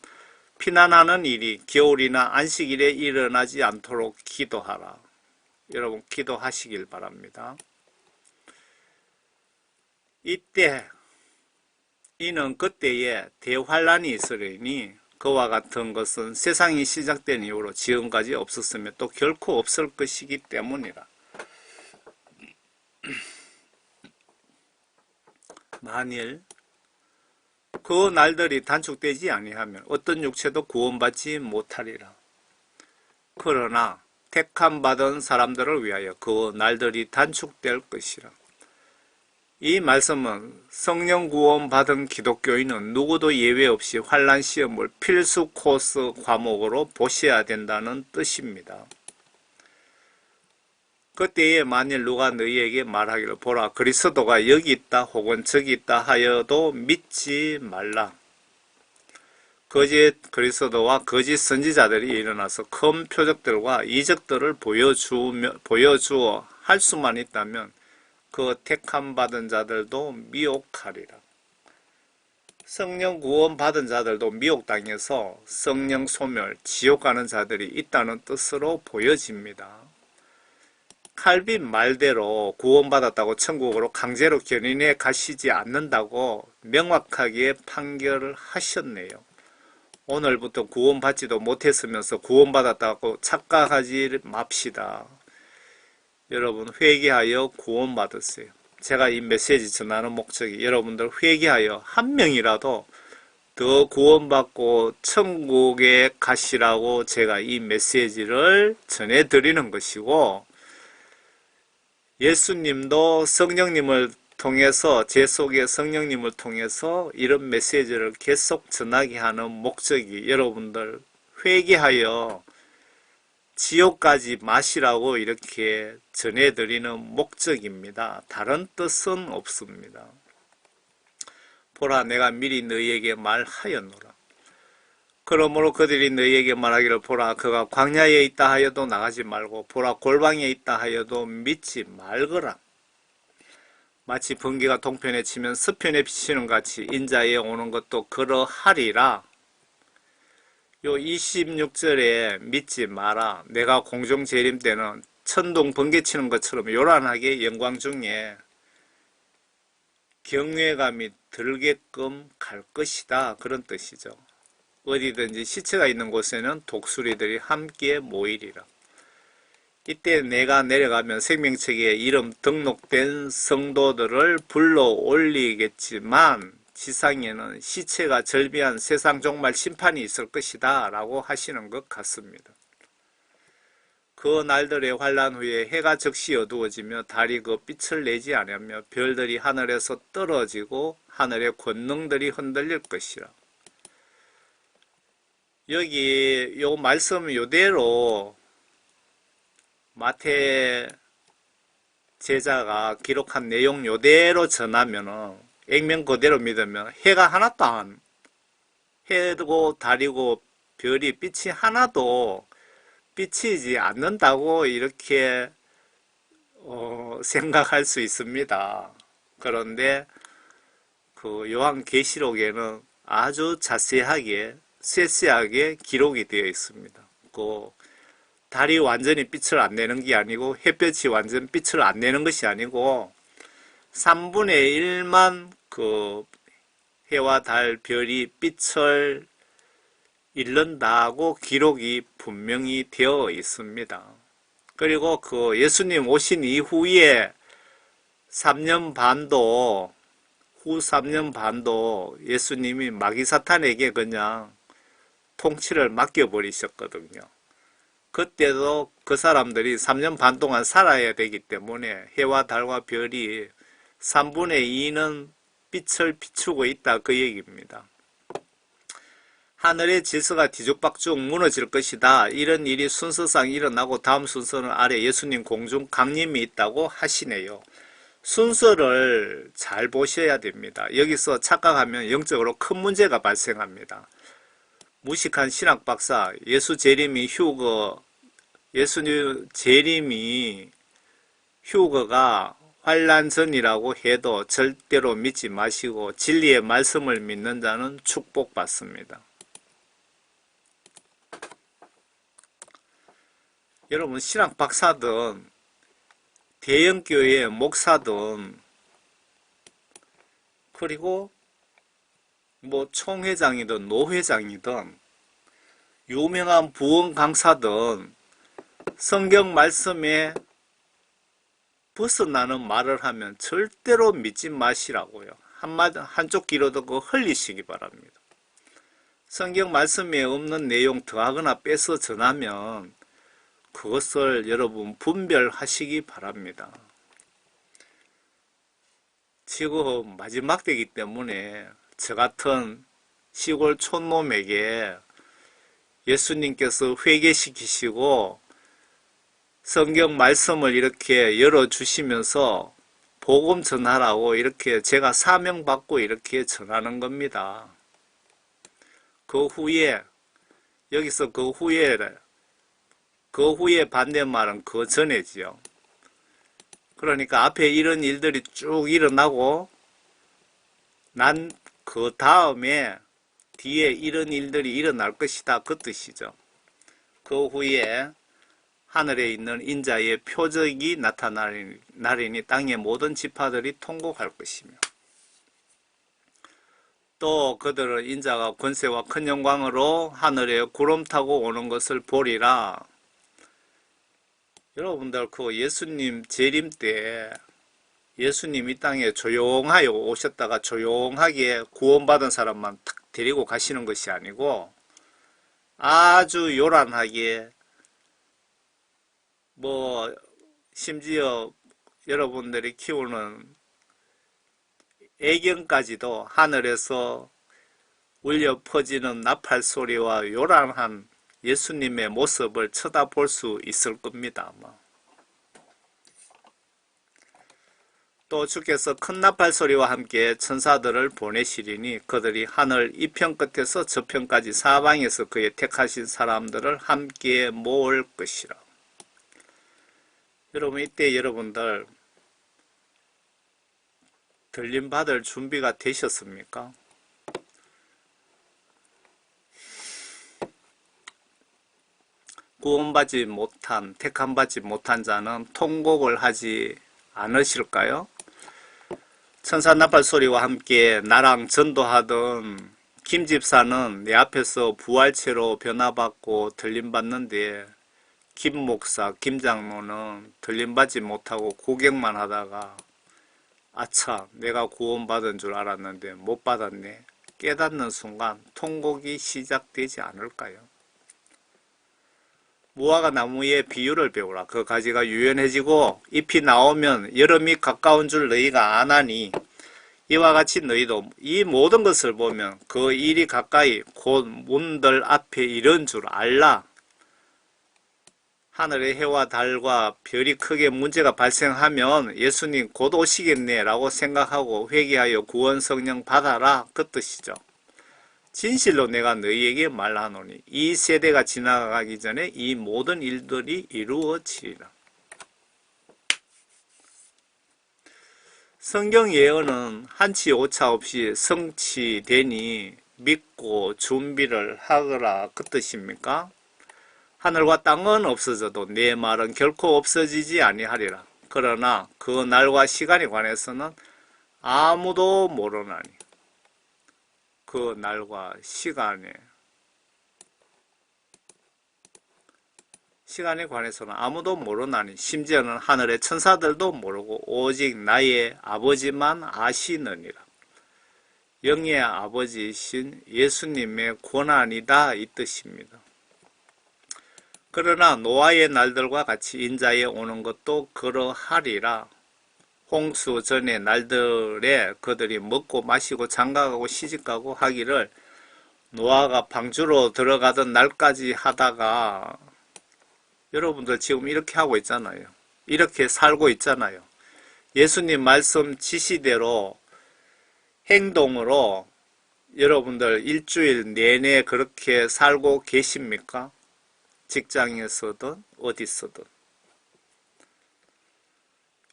피난하는 일이 겨울이나 안식일에 일어나지 않도록 기도하라. 여러분 기도하시길 바랍니다. 이는 그때에 대환란이 있으리니 그와 같은 것은 세상이 시작된 이후로 지금까지 없었으며 또 결코 없을 것이기 때문이라. 만일 그 날들이 단축되지 아니하면 어떤 육체도 구원받지 못하리라. 그러나 택함 받은 사람들을 위하여 그 날들이 단축될 것이라. 이 말씀은 성령 구원 받은 기독교인은 누구도 예외 없이 환난 시험을 필수 코스 과목으로 보셔야 된다는 뜻입니다. 그때에 만일 누가 너희에게 말하기를 보라 그리스도가 여기 있다 혹은 저기 있다 하여도 믿지 말라. 거짓 그리스도와 거짓 선지자들이 일어나서 큰 표적들과 이적들을 보여주어 할 수만 있다면 그 택함 받은 자들도 미혹하리라. 성령 구원 받은 자들도 미혹 당해서 성령 소멸, 지옥 가는 자들이 있다는 뜻으로 보여집니다. 칼빈 말대로 구원받았다고 천국으로 강제로 견인해 가시지 않는다고 명확하게 판결을 하셨네요. 오늘부터 구원받지도 못했으면서 구원받았다고 착각하지 맙시다. 여러분 회개하여 구원받으세요. 제가 이 메시지 전하는 목적이 여러분들 회개하여 한 명이라도 더 구원받고 천국에 가시라고 제가 이 메시지를 전해드리는 것이고, 예수님도 성령님을 통해서, 제 속에 성령님을 통해서 이런 메시지를 계속 전하게 하는 목적이 여러분들 회개하여 지옥 가지 마시라고 이렇게 전해드리는 목적입니다. 다른 뜻은 없습니다. 보라, 내가 미리 너희에게 말하였노라. 그러므로 그들이 너희에게 말하기를, 보라, 그가 광야에 있다 하여도 나가지 말고, 보라, 골방에 있다 하여도 믿지 말거라. 마치 번개가 동편에 치면 서편에 비치는 같이 인자에 오는 것도 그러하리라. 요 26절에 믿지 마라. 내가 공중 재림 때는 천둥 번개 치는 것처럼 요란하게 영광 중에 경외감이 들게끔 갈 것이다. 그런 뜻이죠. 어디든지 시체가 있는 곳에는 독수리들이 함께 모이리라. 이때 내가 내려가면 생명책에 이름 등록된 성도들을 불러 올리겠지만 지상에는 시체가 절비한 세상 종말 심판이 있을 것이다 라고 하시는 것 같습니다. 그 날들의 환란 후에 해가 적시 어두워지며 달이 그 빛을 내지 않으며 별들이 하늘에서 떨어지고 하늘의 권능들이 흔들릴 것이라. 여기 요 말씀 요대로 마태 제자가 기록한 내용 요대로 전하면은, 액면 그대로 믿으면 해가 하나도 안, 해고 달이고 별이 빛이 하나도 비치지 않는다고 이렇게 생각할 수 있습니다. 그런데 그 요한계시록에는 아주 자세하게 세세하게 기록이 되어 있습니다. 그 달이 완전히 빛을 안 내는 게 아니고 햇볕이 완전 빛을 안 내는 것이 아니고 3분의 1만 그 해와 달, 별이 빛을 잃는다고 기록이 분명히 되어 있습니다. 그리고 그 예수님 오신 이후에 3년 반도, 후 3년 반도 예수님이 마귀사탄에게 그냥 통치를 맡겨버리셨거든요. 그때도 그 사람들이 3년 반 동안 살아야 되기 때문에 해와 달과 별이 3분의 2는 빛을 비추고 있다, 그 얘기입니다. 하늘의 질서가 뒤죽박죽 무너질 것이다. 이런 일이 순서상 일어나고 다음 순서는 아래 예수님 공중 강림이 있다고 하시네요. 순서를 잘 보셔야 됩니다. 여기서 착각하면 영적으로 큰 문제가 발생합니다. 무식한 신학 박사, 예수 재림이 휴거가 환란 전이라고 해도 절대로 믿지 마시고 진리의 말씀을 믿는 자는 축복받습니다. 여러분, 신학 박사든 대형교회 목사든 그리고 뭐 총회장이든 노회장이든 유명한 부흥 강사든 성경 말씀에 벗어나는 말을 하면 절대로 믿지 마시라고요. 한쪽 귀로도 그거 흘리시기 바랍니다. 성경 말씀에 없는 내용 더하거나 빼서 전하면 그것을 여러분 분별하시기 바랍니다. 지금 마지막 때이기 때문에 저 같은 시골 촌놈에게 예수님께서 회개시키시고 성경 말씀을 이렇게 열어주시면서 복음 전하라고 이렇게 제가 사명받고 이렇게 전하는 겁니다. 그 후에, 여기서 그 후에 반대말은 그 전에지요. 그러니까 앞에 이런 일들이 쭉 일어나고 난 그 다음에 뒤에 이런 일들이 일어날 것이다, 그 뜻이죠. 그 후에 하늘에 있는 인자의 표적이 나타나리니 땅의 모든 지파들이 통곡할 것이며, 또 그들은 인자가 권세와 큰 영광으로 하늘에 구름 타고 오는 것을 보리라. 여러분들 그 예수님 재림 때 예수님 이 땅에 조용하게 오셨다가 조용하게 구원받은 사람만 탁 데리고 가시는 것이 아니고 아주 요란하게, 뭐 심지어 여러분들이 키우는 애견까지도 하늘에서 울려 퍼지는 나팔 소리와 요란한 예수님의 모습을 쳐다볼 수 있을 겁니다. 또 주께서 큰 나팔 소리와 함께 천사들을 보내시리니 그들이 하늘 이편 끝에서 저편까지 사방에서 그의 택하신 사람들을 함께 모을 것이라. 여러분, 이때 여러분들 들림 받을 준비가 되셨습니까? 구원받지 못한, 택함받지 못한 자는 통곡을 하지 않으실까요? 천사 나팔 소리와 함께 나랑 전도하던 김 집사는 내 앞에서 부활체로 변화받고 들림받는데, 김 목사, 김 장로는 들림받지 못하고 구경만 하다가 아차, 내가 구원받은 줄 알았는데 못 받았네, 깨닫는 순간 통곡이 시작되지 않을까요? 무화과 나무의 비유를 배우라. 그 가지가 유연해지고 잎이 나오면 여름이 가까운 줄 너희가 아나니, 이와 같이 너희도 이 모든 것을 보면 그 일이 가까이 곧 문들 앞에 이른 줄 알라. 하늘의 해와 달과 별이 크게 문제가 발생하면 예수님 곧 오시겠네 라고 생각하고 회개하여 구원 성령 받아라, 그 뜻이죠. 진실로 내가 너희에게 말하노니 이 세대가 지나가기 전에 이 모든 일들이 이루어지리라. 성경 예언은 한치 오차 없이 성취되니 믿고 준비를 하거라, 그 뜻입니까? 하늘과 땅은 없어져도 내 말은 결코 없어지지 아니하리라. 그러나 그 날과 시간에 관해서는 아무도 모르나니. 그 날과 시간에 관해서는 아무도 모르나니, 심지어는 하늘의 천사들도 모르고 오직 나의 아버지만 아시느니라. 영의 아버지이신 예수님의 권한이다, 이 뜻입니다. 그러나 노아의 날들과 같이 인자에 오는 것도 그러하리라. 홍수 전의 날들에 그들이 먹고 마시고 장가가고 시집가고 하기를 노아가 방주로 들어가던 날까지 하다가, 여러분들 지금 이렇게 하고 있잖아요. 이렇게 살고 있잖아요. 예수님 말씀 지시대로 행동으로 여러분들 일주일 내내 그렇게 살고 계십니까? 직장에서든 어디서든.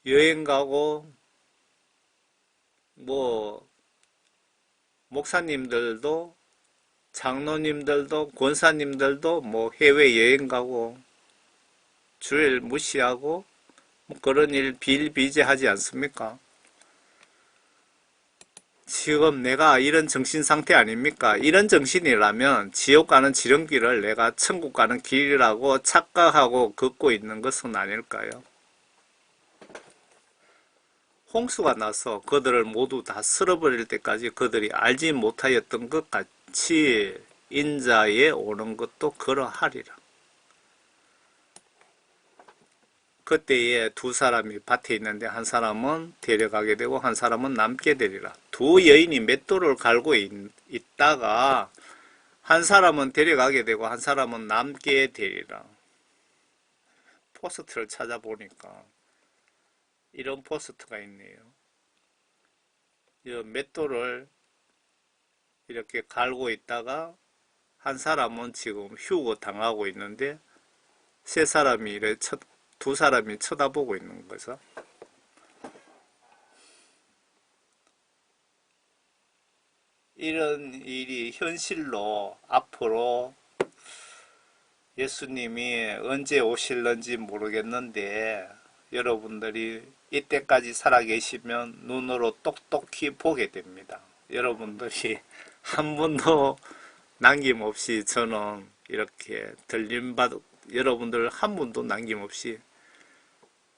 여행 가고, 목사님들도 장로님들도 권사님들도 해외여행 가고 주일 무시하고 그런 일 비일비재하지 않습니까? 지금 내가 이런 정신상태 아닙니까? 이런 정신이라면 지옥 가는 지름길을 내가 천국 가는 길이라고 착각하고 걷고 있는 것은 아닐까요? 홍수가 나서 그들을 모두 다 쓸어버릴 때까지 그들이 알지 못하였던 것 같이 인자에 오는 것도 그러하리라. 그때에 두 사람이 밭에 있는데 한 사람은 데려가게 되고 한 사람은 남게 되리라. 두 여인이 맷돌을 갈고 있다가 한 사람은 데려가게 되고 한 사람은 남게 되리라. 포스트를 찾아보니까 이런 포스트가 있네요. 이 맷돌을 이렇게 갈고 있다가 한 사람은 지금 휴거 당하고 있는데 두 사람이 쳐다보고 있는 거죠. 이런 일이 현실로 앞으로 예수님이 언제 오실는지 모르겠는데 여러분들이 이때까지 살아계시면 눈으로 똑똑히 보게 됩니다. 여러분들이 한 번도 남김없이 저는 이렇게 여러분들 한 분도 남김없이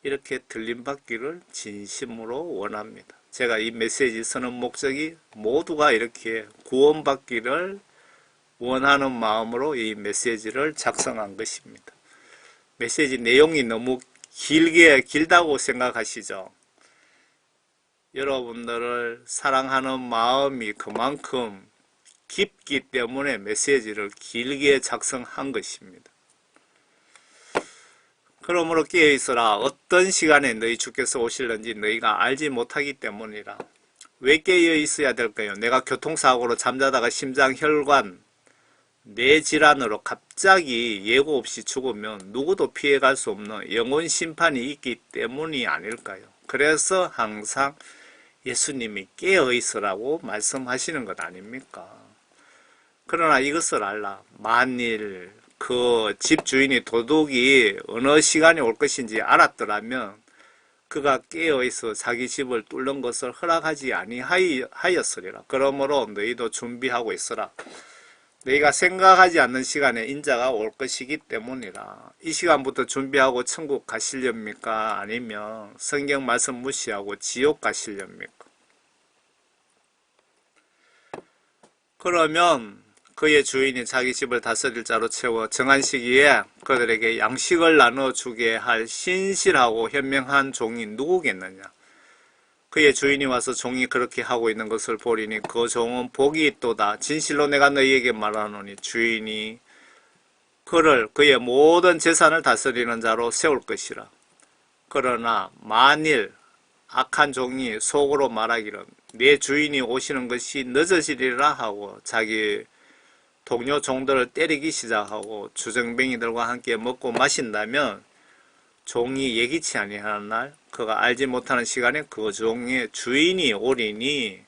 이렇게 들림받기를 진심으로 원합니다. 제가 이 메시지 쓰는 목적이 모두가 이렇게 구원받기를 원하는 마음으로 이 메시지를 작성한 것입니다. 메시지 내용이 너무 길다고 생각하시죠? 여러분들을 사랑하는 마음이 그만큼 깊기 때문에 메시지를 길게 작성한 것입니다. 그러므로 깨어있어라. 어떤 시간에 너희 주께서 오실는지 너희가 알지 못하기 때문이라. 왜 깨어있어야 될까요? 내가 교통사고로 잠자다가 심장혈관, 뇌질환으로 갑자기 예고 없이 죽으면 누구도 피해갈 수 없는 영원 심판이 있기 때문이 아닐까요? 그래서 항상 예수님이 깨어있으라고 말씀하시는 것 아닙니까? 그러나 이것을 알라. 만일 그 집주인이 도둑이 어느 시간에 올 것인지 알았더라면 그가 깨어있어 자기 집을 뚫는 것을 허락하지 아니하였으리라. 그러므로 너희도 준비하고 있으라. 너희가 생각하지 않는 시간에 인자가 올 것이기 때문이라. 이 시간부터 준비하고 천국 가시렵니까? 아니면 성경 말씀 무시하고 지옥 가시렵니까? 그러면 그의 주인이 자기 집을 다스릴 자로 채워 정한 시기에 그들에게 양식을 나눠주게 할 신실하고 현명한 종이 누구겠느냐? 그의 주인이 와서 종이 그렇게 하고 있는 것을 보리니 그 종은 복이 있도다. 진실로 내가 너희에게 말하노니 주인이 그를 그의 모든 재산을 다스리는 자로 세울 것이라. 그러나 만일 악한 종이 속으로 말하기를 내 주인이 오시는 것이 늦어지리라 하고 자기 동료 종들을 때리기 시작하고 주정뱅이들과 함께 먹고 마신다면 종이 예기치 아니하는 날 그가 알지 못하는 시간에 그 종의 주인이 오리니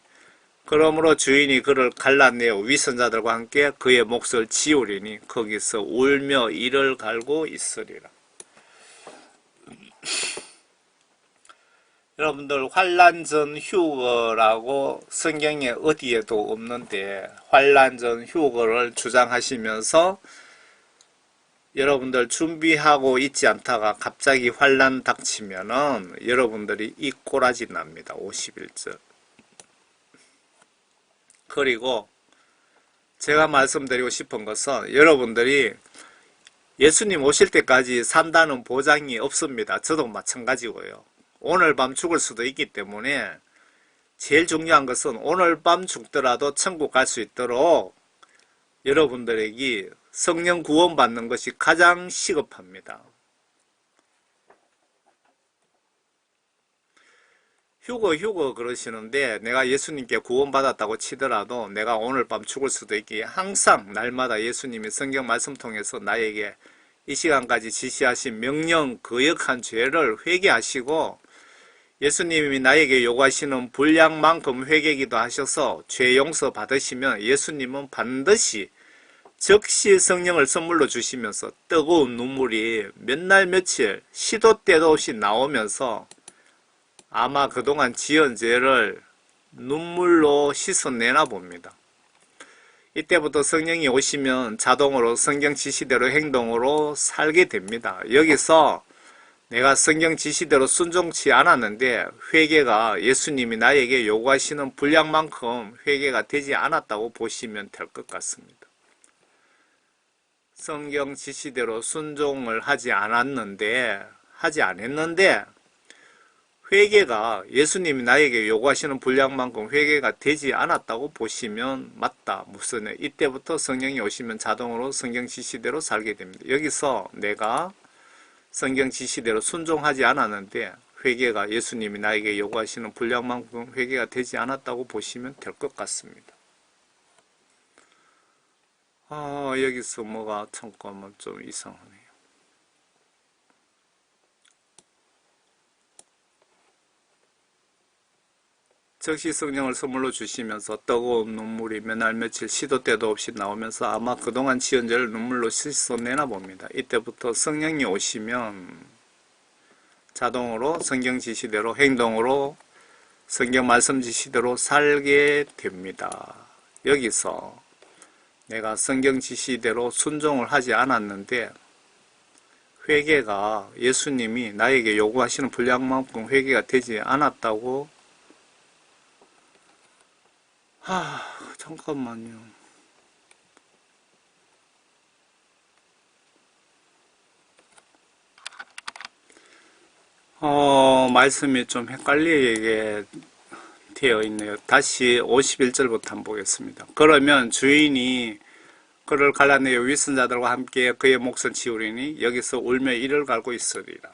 그러므로 주인이 그를 갈라내어 위선자들과 함께 그의 몫을 지우리니 거기서 울며 이를 갈고 있으리라. 여러분들 환난전 휴거라고 성경에 어디에도 없는데 환난전 휴거를 주장하시면서 여러분들 준비하고 있지 않다가 갑자기 환난 닥치면은 여러분들이 이 꼬라지 납니다. 51절. 그리고 제가 말씀드리고 싶은 것은 여러분들이 예수님 오실 때까지 산다는 보장이 없습니다. 저도 마찬가지고요. 오늘 밤 죽을 수도 있기 때문에 제일 중요한 것은 오늘 밤 죽더라도 천국 갈 수 있도록 여러분들에게 성령 구원받는 것이 가장 시급합니다. 휴거 그러시는데 내가 예수님께 구원받았다고 치더라도 내가 오늘 밤 죽을 수도 있기에 항상 날마다 예수님이 성경 말씀 통해서 나에게 이 시간까지 지시하신 명령 거역한 죄를 회개하시고 예수님이 나에게 요구하시는 분량만큼 회개기도 하셔서 죄 용서 받으시면 예수님은 반드시 즉시 성령을 선물로 주시면서 뜨거운 눈물이 몇 날 며칠 시도 때도 없이 나오면서 아마 그동안 지은 죄를 눈물로 씻어내나 봅니다. 이때부터 성령이 오시면 자동으로 성경 지시대로 행동으로 살게 됩니다. 여기서 내가 성경 지시대로 순종치 않았는데 회개가 예수님이 나에게 요구하시는 분량만큼 회개가 되지 않았다고 보시면 될 것 같습니다. 성경 지시대로 순종을 하지 않았는데 회개가 예수님이 나에게 요구하시는 분량만큼 회개가 되지 않았다고 보시면 맞다. 무슨 이때부터 성령이 오시면 자동으로 성경 지시대로 살게 됩니다. 여기서 내가 성경 지시대로 순종하지 않았는데 회개가 예수님이 나에게 요구하시는 분량만큼 회개가 되지 않았다고 보시면 될 것 같습니다. 여기서 뭐가 잠깐만 좀 이상하네요. 즉시 성령을 선물로 주시면서 뜨거운 눈물이 몇 날 며칠 시도 때도 없이 나오면서 아마 그동안 지은 죄를 눈물로 씻어내나 봅니다. 이때부터 성령이 오시면 자동으로 성경 지시대로 행동으로 성경 말씀 지시대로 살게 됩니다. 여기서 내가 성경 지시대로 순종을 하지 않았는데 회개가 예수님이 나에게 요구하시는 분량만큼 회개가 되지 않았다고 잠깐만요. 말씀이 좀 헷갈리게 되어 있네요. 다시 51절부터 한번 보겠습니다. 그러면 주인이 그를 갈라내어 위선자들과 함께 그의 몫을 치우리니 여기서 울며 이를 갈고 있으리라.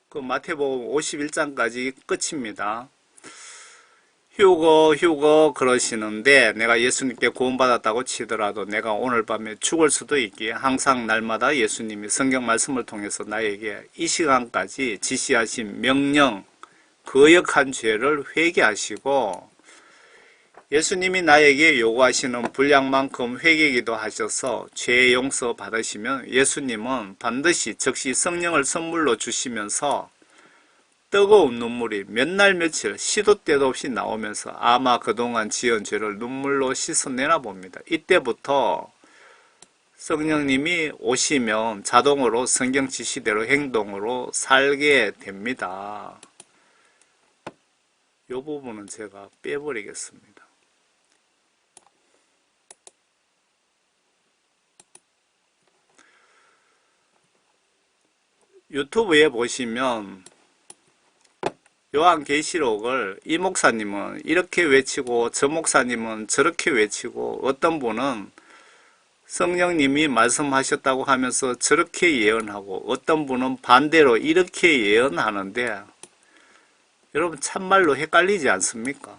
그 마태복음 51장까지 끝입니다. 휴거 그러시는데 내가 예수님께 구원받았다고 치더라도 내가 오늘 밤에 죽을 수도 있기에 항상 날마다 예수님이 성경 말씀을 통해서 나에게 이 시간까지 지시하신 명령, 거역한 죄를 회개하시고 예수님이 나에게 요구하시는 분량만큼 회개기도 하셔서 죄 용서 받으시면 예수님은 반드시 즉시 성령을 선물로 주시면서 뜨거운 눈물이 몇 날 며칠 시도 때도 없이 나오면서 아마 그동안 지은 죄를 눈물로 씻어내나 봅니다. 이때부터 성령님이 오시면 자동으로 성경 지시대로 행동으로 살게 됩니다. 이 부분은 제가 빼버리겠습니다. 유튜브에 보시면 요한계시록을 이 목사님은 이렇게 외치고 저 목사님은 저렇게 외치고 어떤 분은 성령님이 말씀하셨다고 하면서 저렇게 예언하고 어떤 분은 반대로 이렇게 예언하는데 여러분 참말로 헷갈리지 않습니까?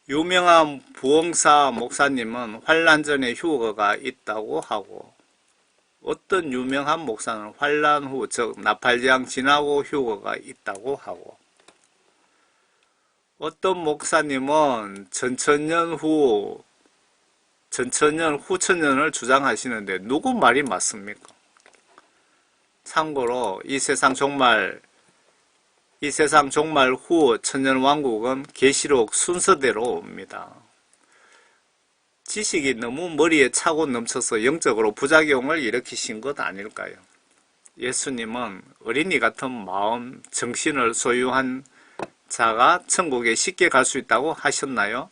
유명한 부흥사 목사님은 환란 전에 휴거가 있다고 하고 어떤 유명한 목사는 환란 후, 즉 나팔장 지나고 휴거가 있다고 하고 어떤 목사님은 전천년 후천년을 주장하시는데 누구 말이 맞습니까? 참고로 이 세상 종말 후 천년왕국은 계시록 순서대로 옵니다. 지식이 너무 머리에 차고 넘쳐서 영적으로 부작용을 일으키신 것 아닐까요? 예수님은 어린이 같은 마음, 정신을 소유한 자가 천국에 쉽게 갈 수 있다고 하셨나요?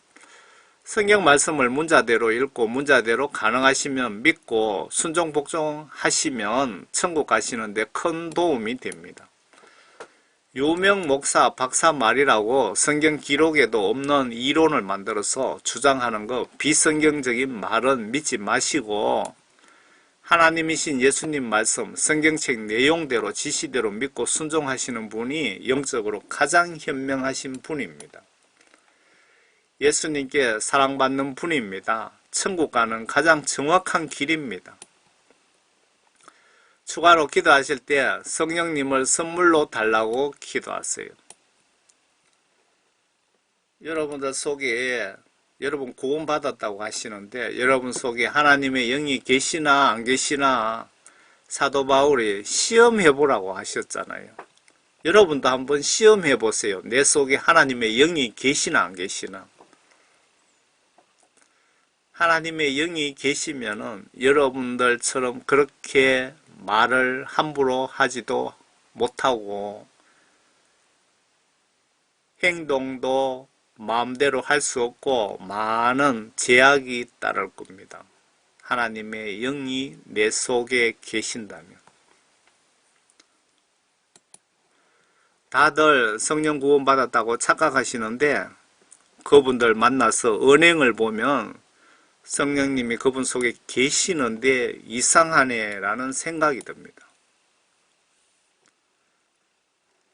성경 말씀을 문자대로 읽고 문자대로 가능하시면 믿고 순종 복종하시면 천국 가시는데 큰 도움이 됩니다. 유명 목사 박사 말이라고 성경 기록에도 없는 이론을 만들어서 주장하는 거 비성경적인 말은 믿지 마시고 하나님이신 예수님 말씀 성경책 내용대로 지시대로 믿고 순종하시는 분이 영적으로 가장 현명하신 분입니다. 예수님께 사랑받는 분입니다. 천국 가는 가장 정확한 길입니다. 추가로 기도하실 때 성령님을 선물로 달라고 기도하세요. 여러분들 속에 여러분 구원받았다고 하시는데 여러분 속에 하나님의 영이 계시나 안 계시나 사도 바울이 시험해보라고 하셨잖아요. 여러분도 한번 시험해보세요. 내 속에 하나님의 영이 계시나 안 계시나. 하나님의 영이 계시면은 여러분들처럼 그렇게 말을 함부로 하지도 못하고 행동도 마음대로 할 수 없고 많은 제약이 따를 겁니다. 하나님의 영이 내 속에 계신다면. 다들 성령 구원 받았다고 착각하시는데 그분들 만나서 언행을 보면 성령님이 그분 속에 계시는데 이상하네 라는 생각이 듭니다.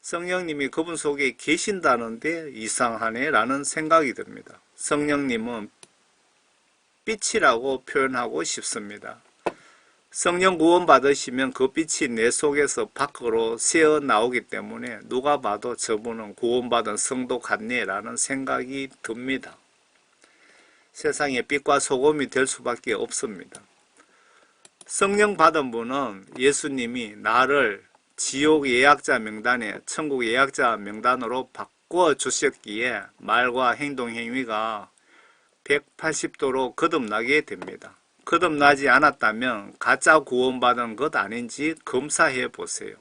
성령님이 그분 속에 계신다는데 이상하네 라는 생각이 듭니다. 성령님은 빛이라고 표현하고 싶습니다. 성령 구원 받으시면 그 빛이 내 속에서 밖으로 새어 나오기 때문에 누가 봐도 저분은 구원받은 성도 같네라는 생각이 듭니다. 세상에 빛과 소금이 될 수밖에 없습니다. 성령 받은 분은 예수님이 나를 지옥 예약자 명단에 천국 예약자 명단으로 바꿔 주셨기에 말과 행동 행위가 180도로 거듭나게 됩니다. 거듭나지 않았다면 가짜 구원받은 것 아닌지 검사해 보세요.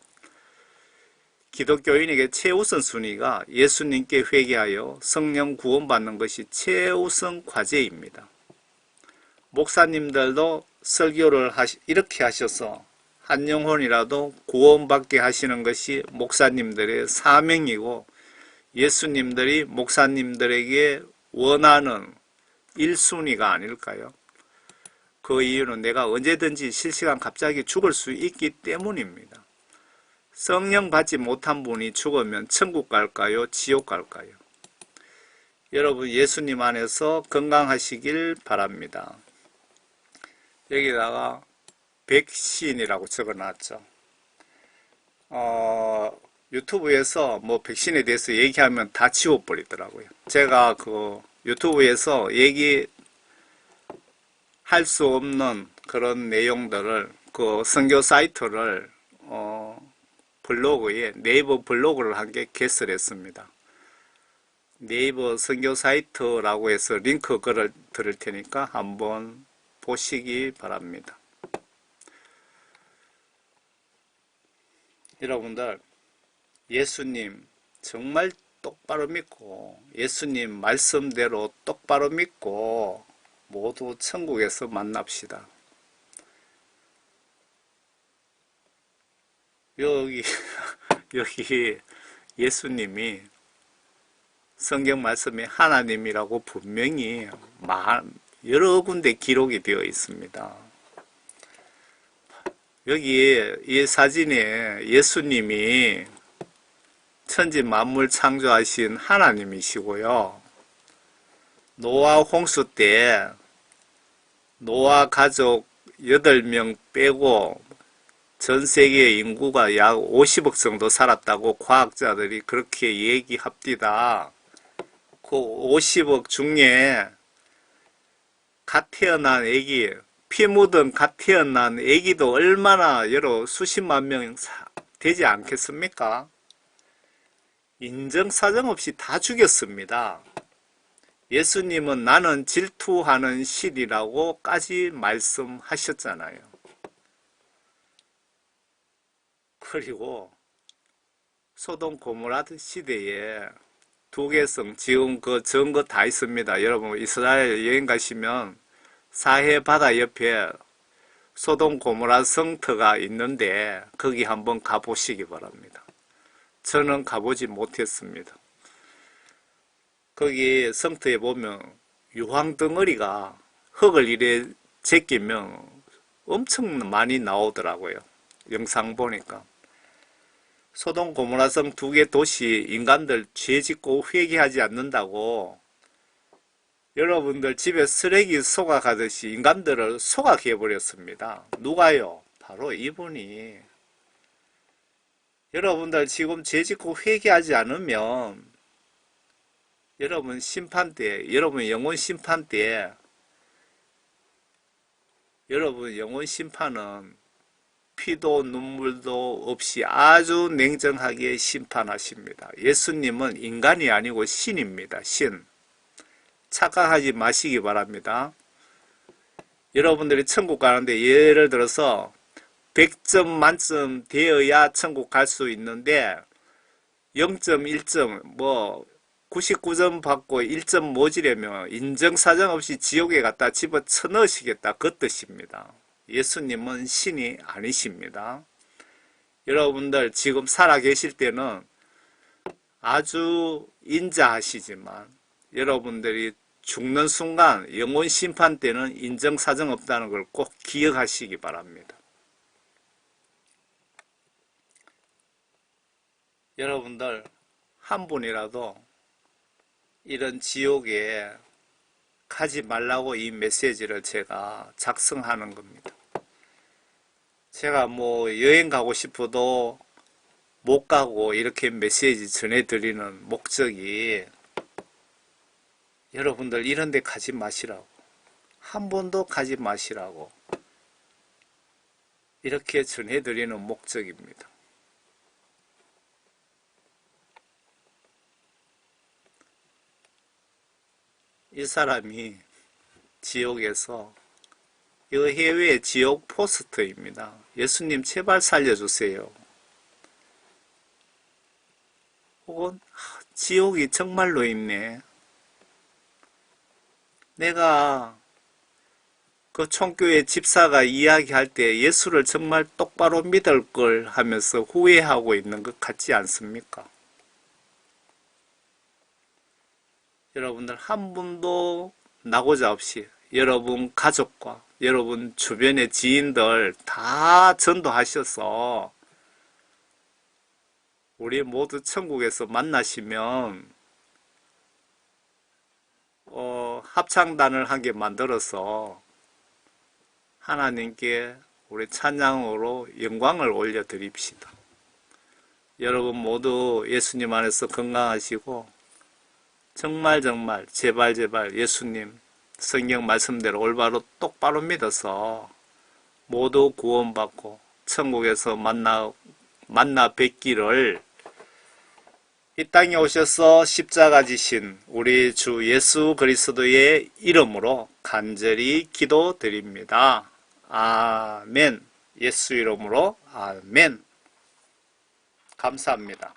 기독교인에게 최우선 순위가 예수님께 회개하여 성령 구원받는 것이 최우선 과제입니다. 목사님들도 설교를 이렇게 하셔서 한 영혼이라도 구원받게 하시는 것이 목사님들의 사명이고 예수님들이 목사님들에게 원하는 1순위가 아닐까요? 그 이유는 내가 언제든지 실시간 갑자기 죽을 수 있기 때문입니다. 성령 받지 못한 분이 죽으면 천국 갈까요? 지옥 갈까요? 여러분 예수님 안에서 건강하시길 바랍니다. 여기다가 백신이라고 적어놨죠. 유튜브에서 뭐 백신에 대해서 얘기하면 다 지워버리더라고요. 제가 그 유튜브에서 얘기할 수 없는 그런 내용들을 그 선교 사이트를 블로그에 네이버 블로그를 한 개 개설했습니다. 네이버 선교 사이트라고 해서 링크 글을 드릴 테니까 한번 보시기 바랍니다. 여러분들 예수님 정말 똑바로 믿고 예수님 말씀대로 똑바로 믿고 모두 천국에서 만납시다. 여기 예수님이 성경 말씀에 하나님이라고 분명히 여러 군데 기록이 되어 있습니다. 여기 이 사진에 예수님이 천지 만물 창조하신 하나님이시고요. 노아 홍수 때 노아 가족 8명 빼고 전 세계 인구가 약 50억 정도 살았다고 과학자들이 그렇게 얘기합니다. 그 50억 중에 갓 태어난 아기, 피 묻은 갓 태어난 아기도 얼마나 여러 수십만 명 되지 않겠습니까? 인정사정 없이 다 죽였습니다. 예수님은 나는 질투하는 신이라고까지 말씀하셨잖아요. 그리고 소돔 고모라 시대에 두개성 지금 그 증거 다 있습니다. 여러분 이스라엘 여행 가시면 사해 바다 옆에 소돔 고모라 성터가 있는데 거기 한번 가보시기 바랍니다. 저는 가보지 못했습니다. 거기 성터에 보면 유황 덩어리가 흙을 이래 제끼면 엄청 많이 나오더라고요. 영상 보니까. 소돔 고모라성 2개 도시 인간들 죄 짓고 회개하지 않는다고 여러분들 집에 쓰레기 소각하듯이 인간들을 소각해버렸습니다. 누가요? 바로 이분이. 여러분들 지금 죄 짓고 회개하지 않으면 여러분 심판 때, 여러분 영혼 심판 때 여러분 영혼 심판은 피도 눈물도 없이 아주 냉정하게 심판하십니다. 예수님은 인간이 아니고 신입니다. 신. 착각하지 마시기 바랍니다. 여러분들이 천국 가는데 예를 들어서 100점 만점 되어야 천국 갈 수 있는데 0.1점 뭐 99점 받고 1점 모지려면 인정사정 없이 지옥에 갖다 집어쳐 넣으시겠다 그 뜻입니다. 예수님은 신이 아니십니다. 여러분들 지금 살아계실 때는 아주 인자하시지만 여러분들이 죽는 순간 영혼 심판 때는 인정사정 없다는 걸 꼭 기억하시기 바랍니다. 여러분들 한 분이라도 이런 지옥에 가지 말라고 이 메시지를 제가 작성하는 겁니다. 제가 뭐 여행 가고 싶어도 못 가고 이렇게 메시지 전해드리는 목적이 여러분들 이런 데 가지 마시라고, 한 번도 가지 마시라고 이렇게 전해드리는 목적입니다. 이 사람이 지옥에서, 이거 해외 지옥 포스터입니다. 예수님 제발 살려주세요. 혹은 지옥이 정말로 있네. 내가 그 총교회 집사가 이야기할 때 예수를 정말 똑바로 믿을 걸 하면서 후회하고 있는 것 같지 않습니까? 여러분들 한 분도 나고자 없이 여러분 가족과 여러분 주변의 지인들 다 전도하셔서 우리 모두 천국에서 만나시면 합창단을 한 개 만들어서 하나님께 우리 찬양으로 영광을 올려드립시다. 여러분 모두 예수님 안에서 건강하시고 정말 제발 예수님 성경 말씀대로 올바로 똑바로 믿어서 모두 구원받고 천국에서 만나 뵙기를 이 땅에 오셔서 십자가 지신 우리 주 예수 그리스도의 이름으로 간절히 기도드립니다. 아멘. 예수 이름으로 아멘. 감사합니다.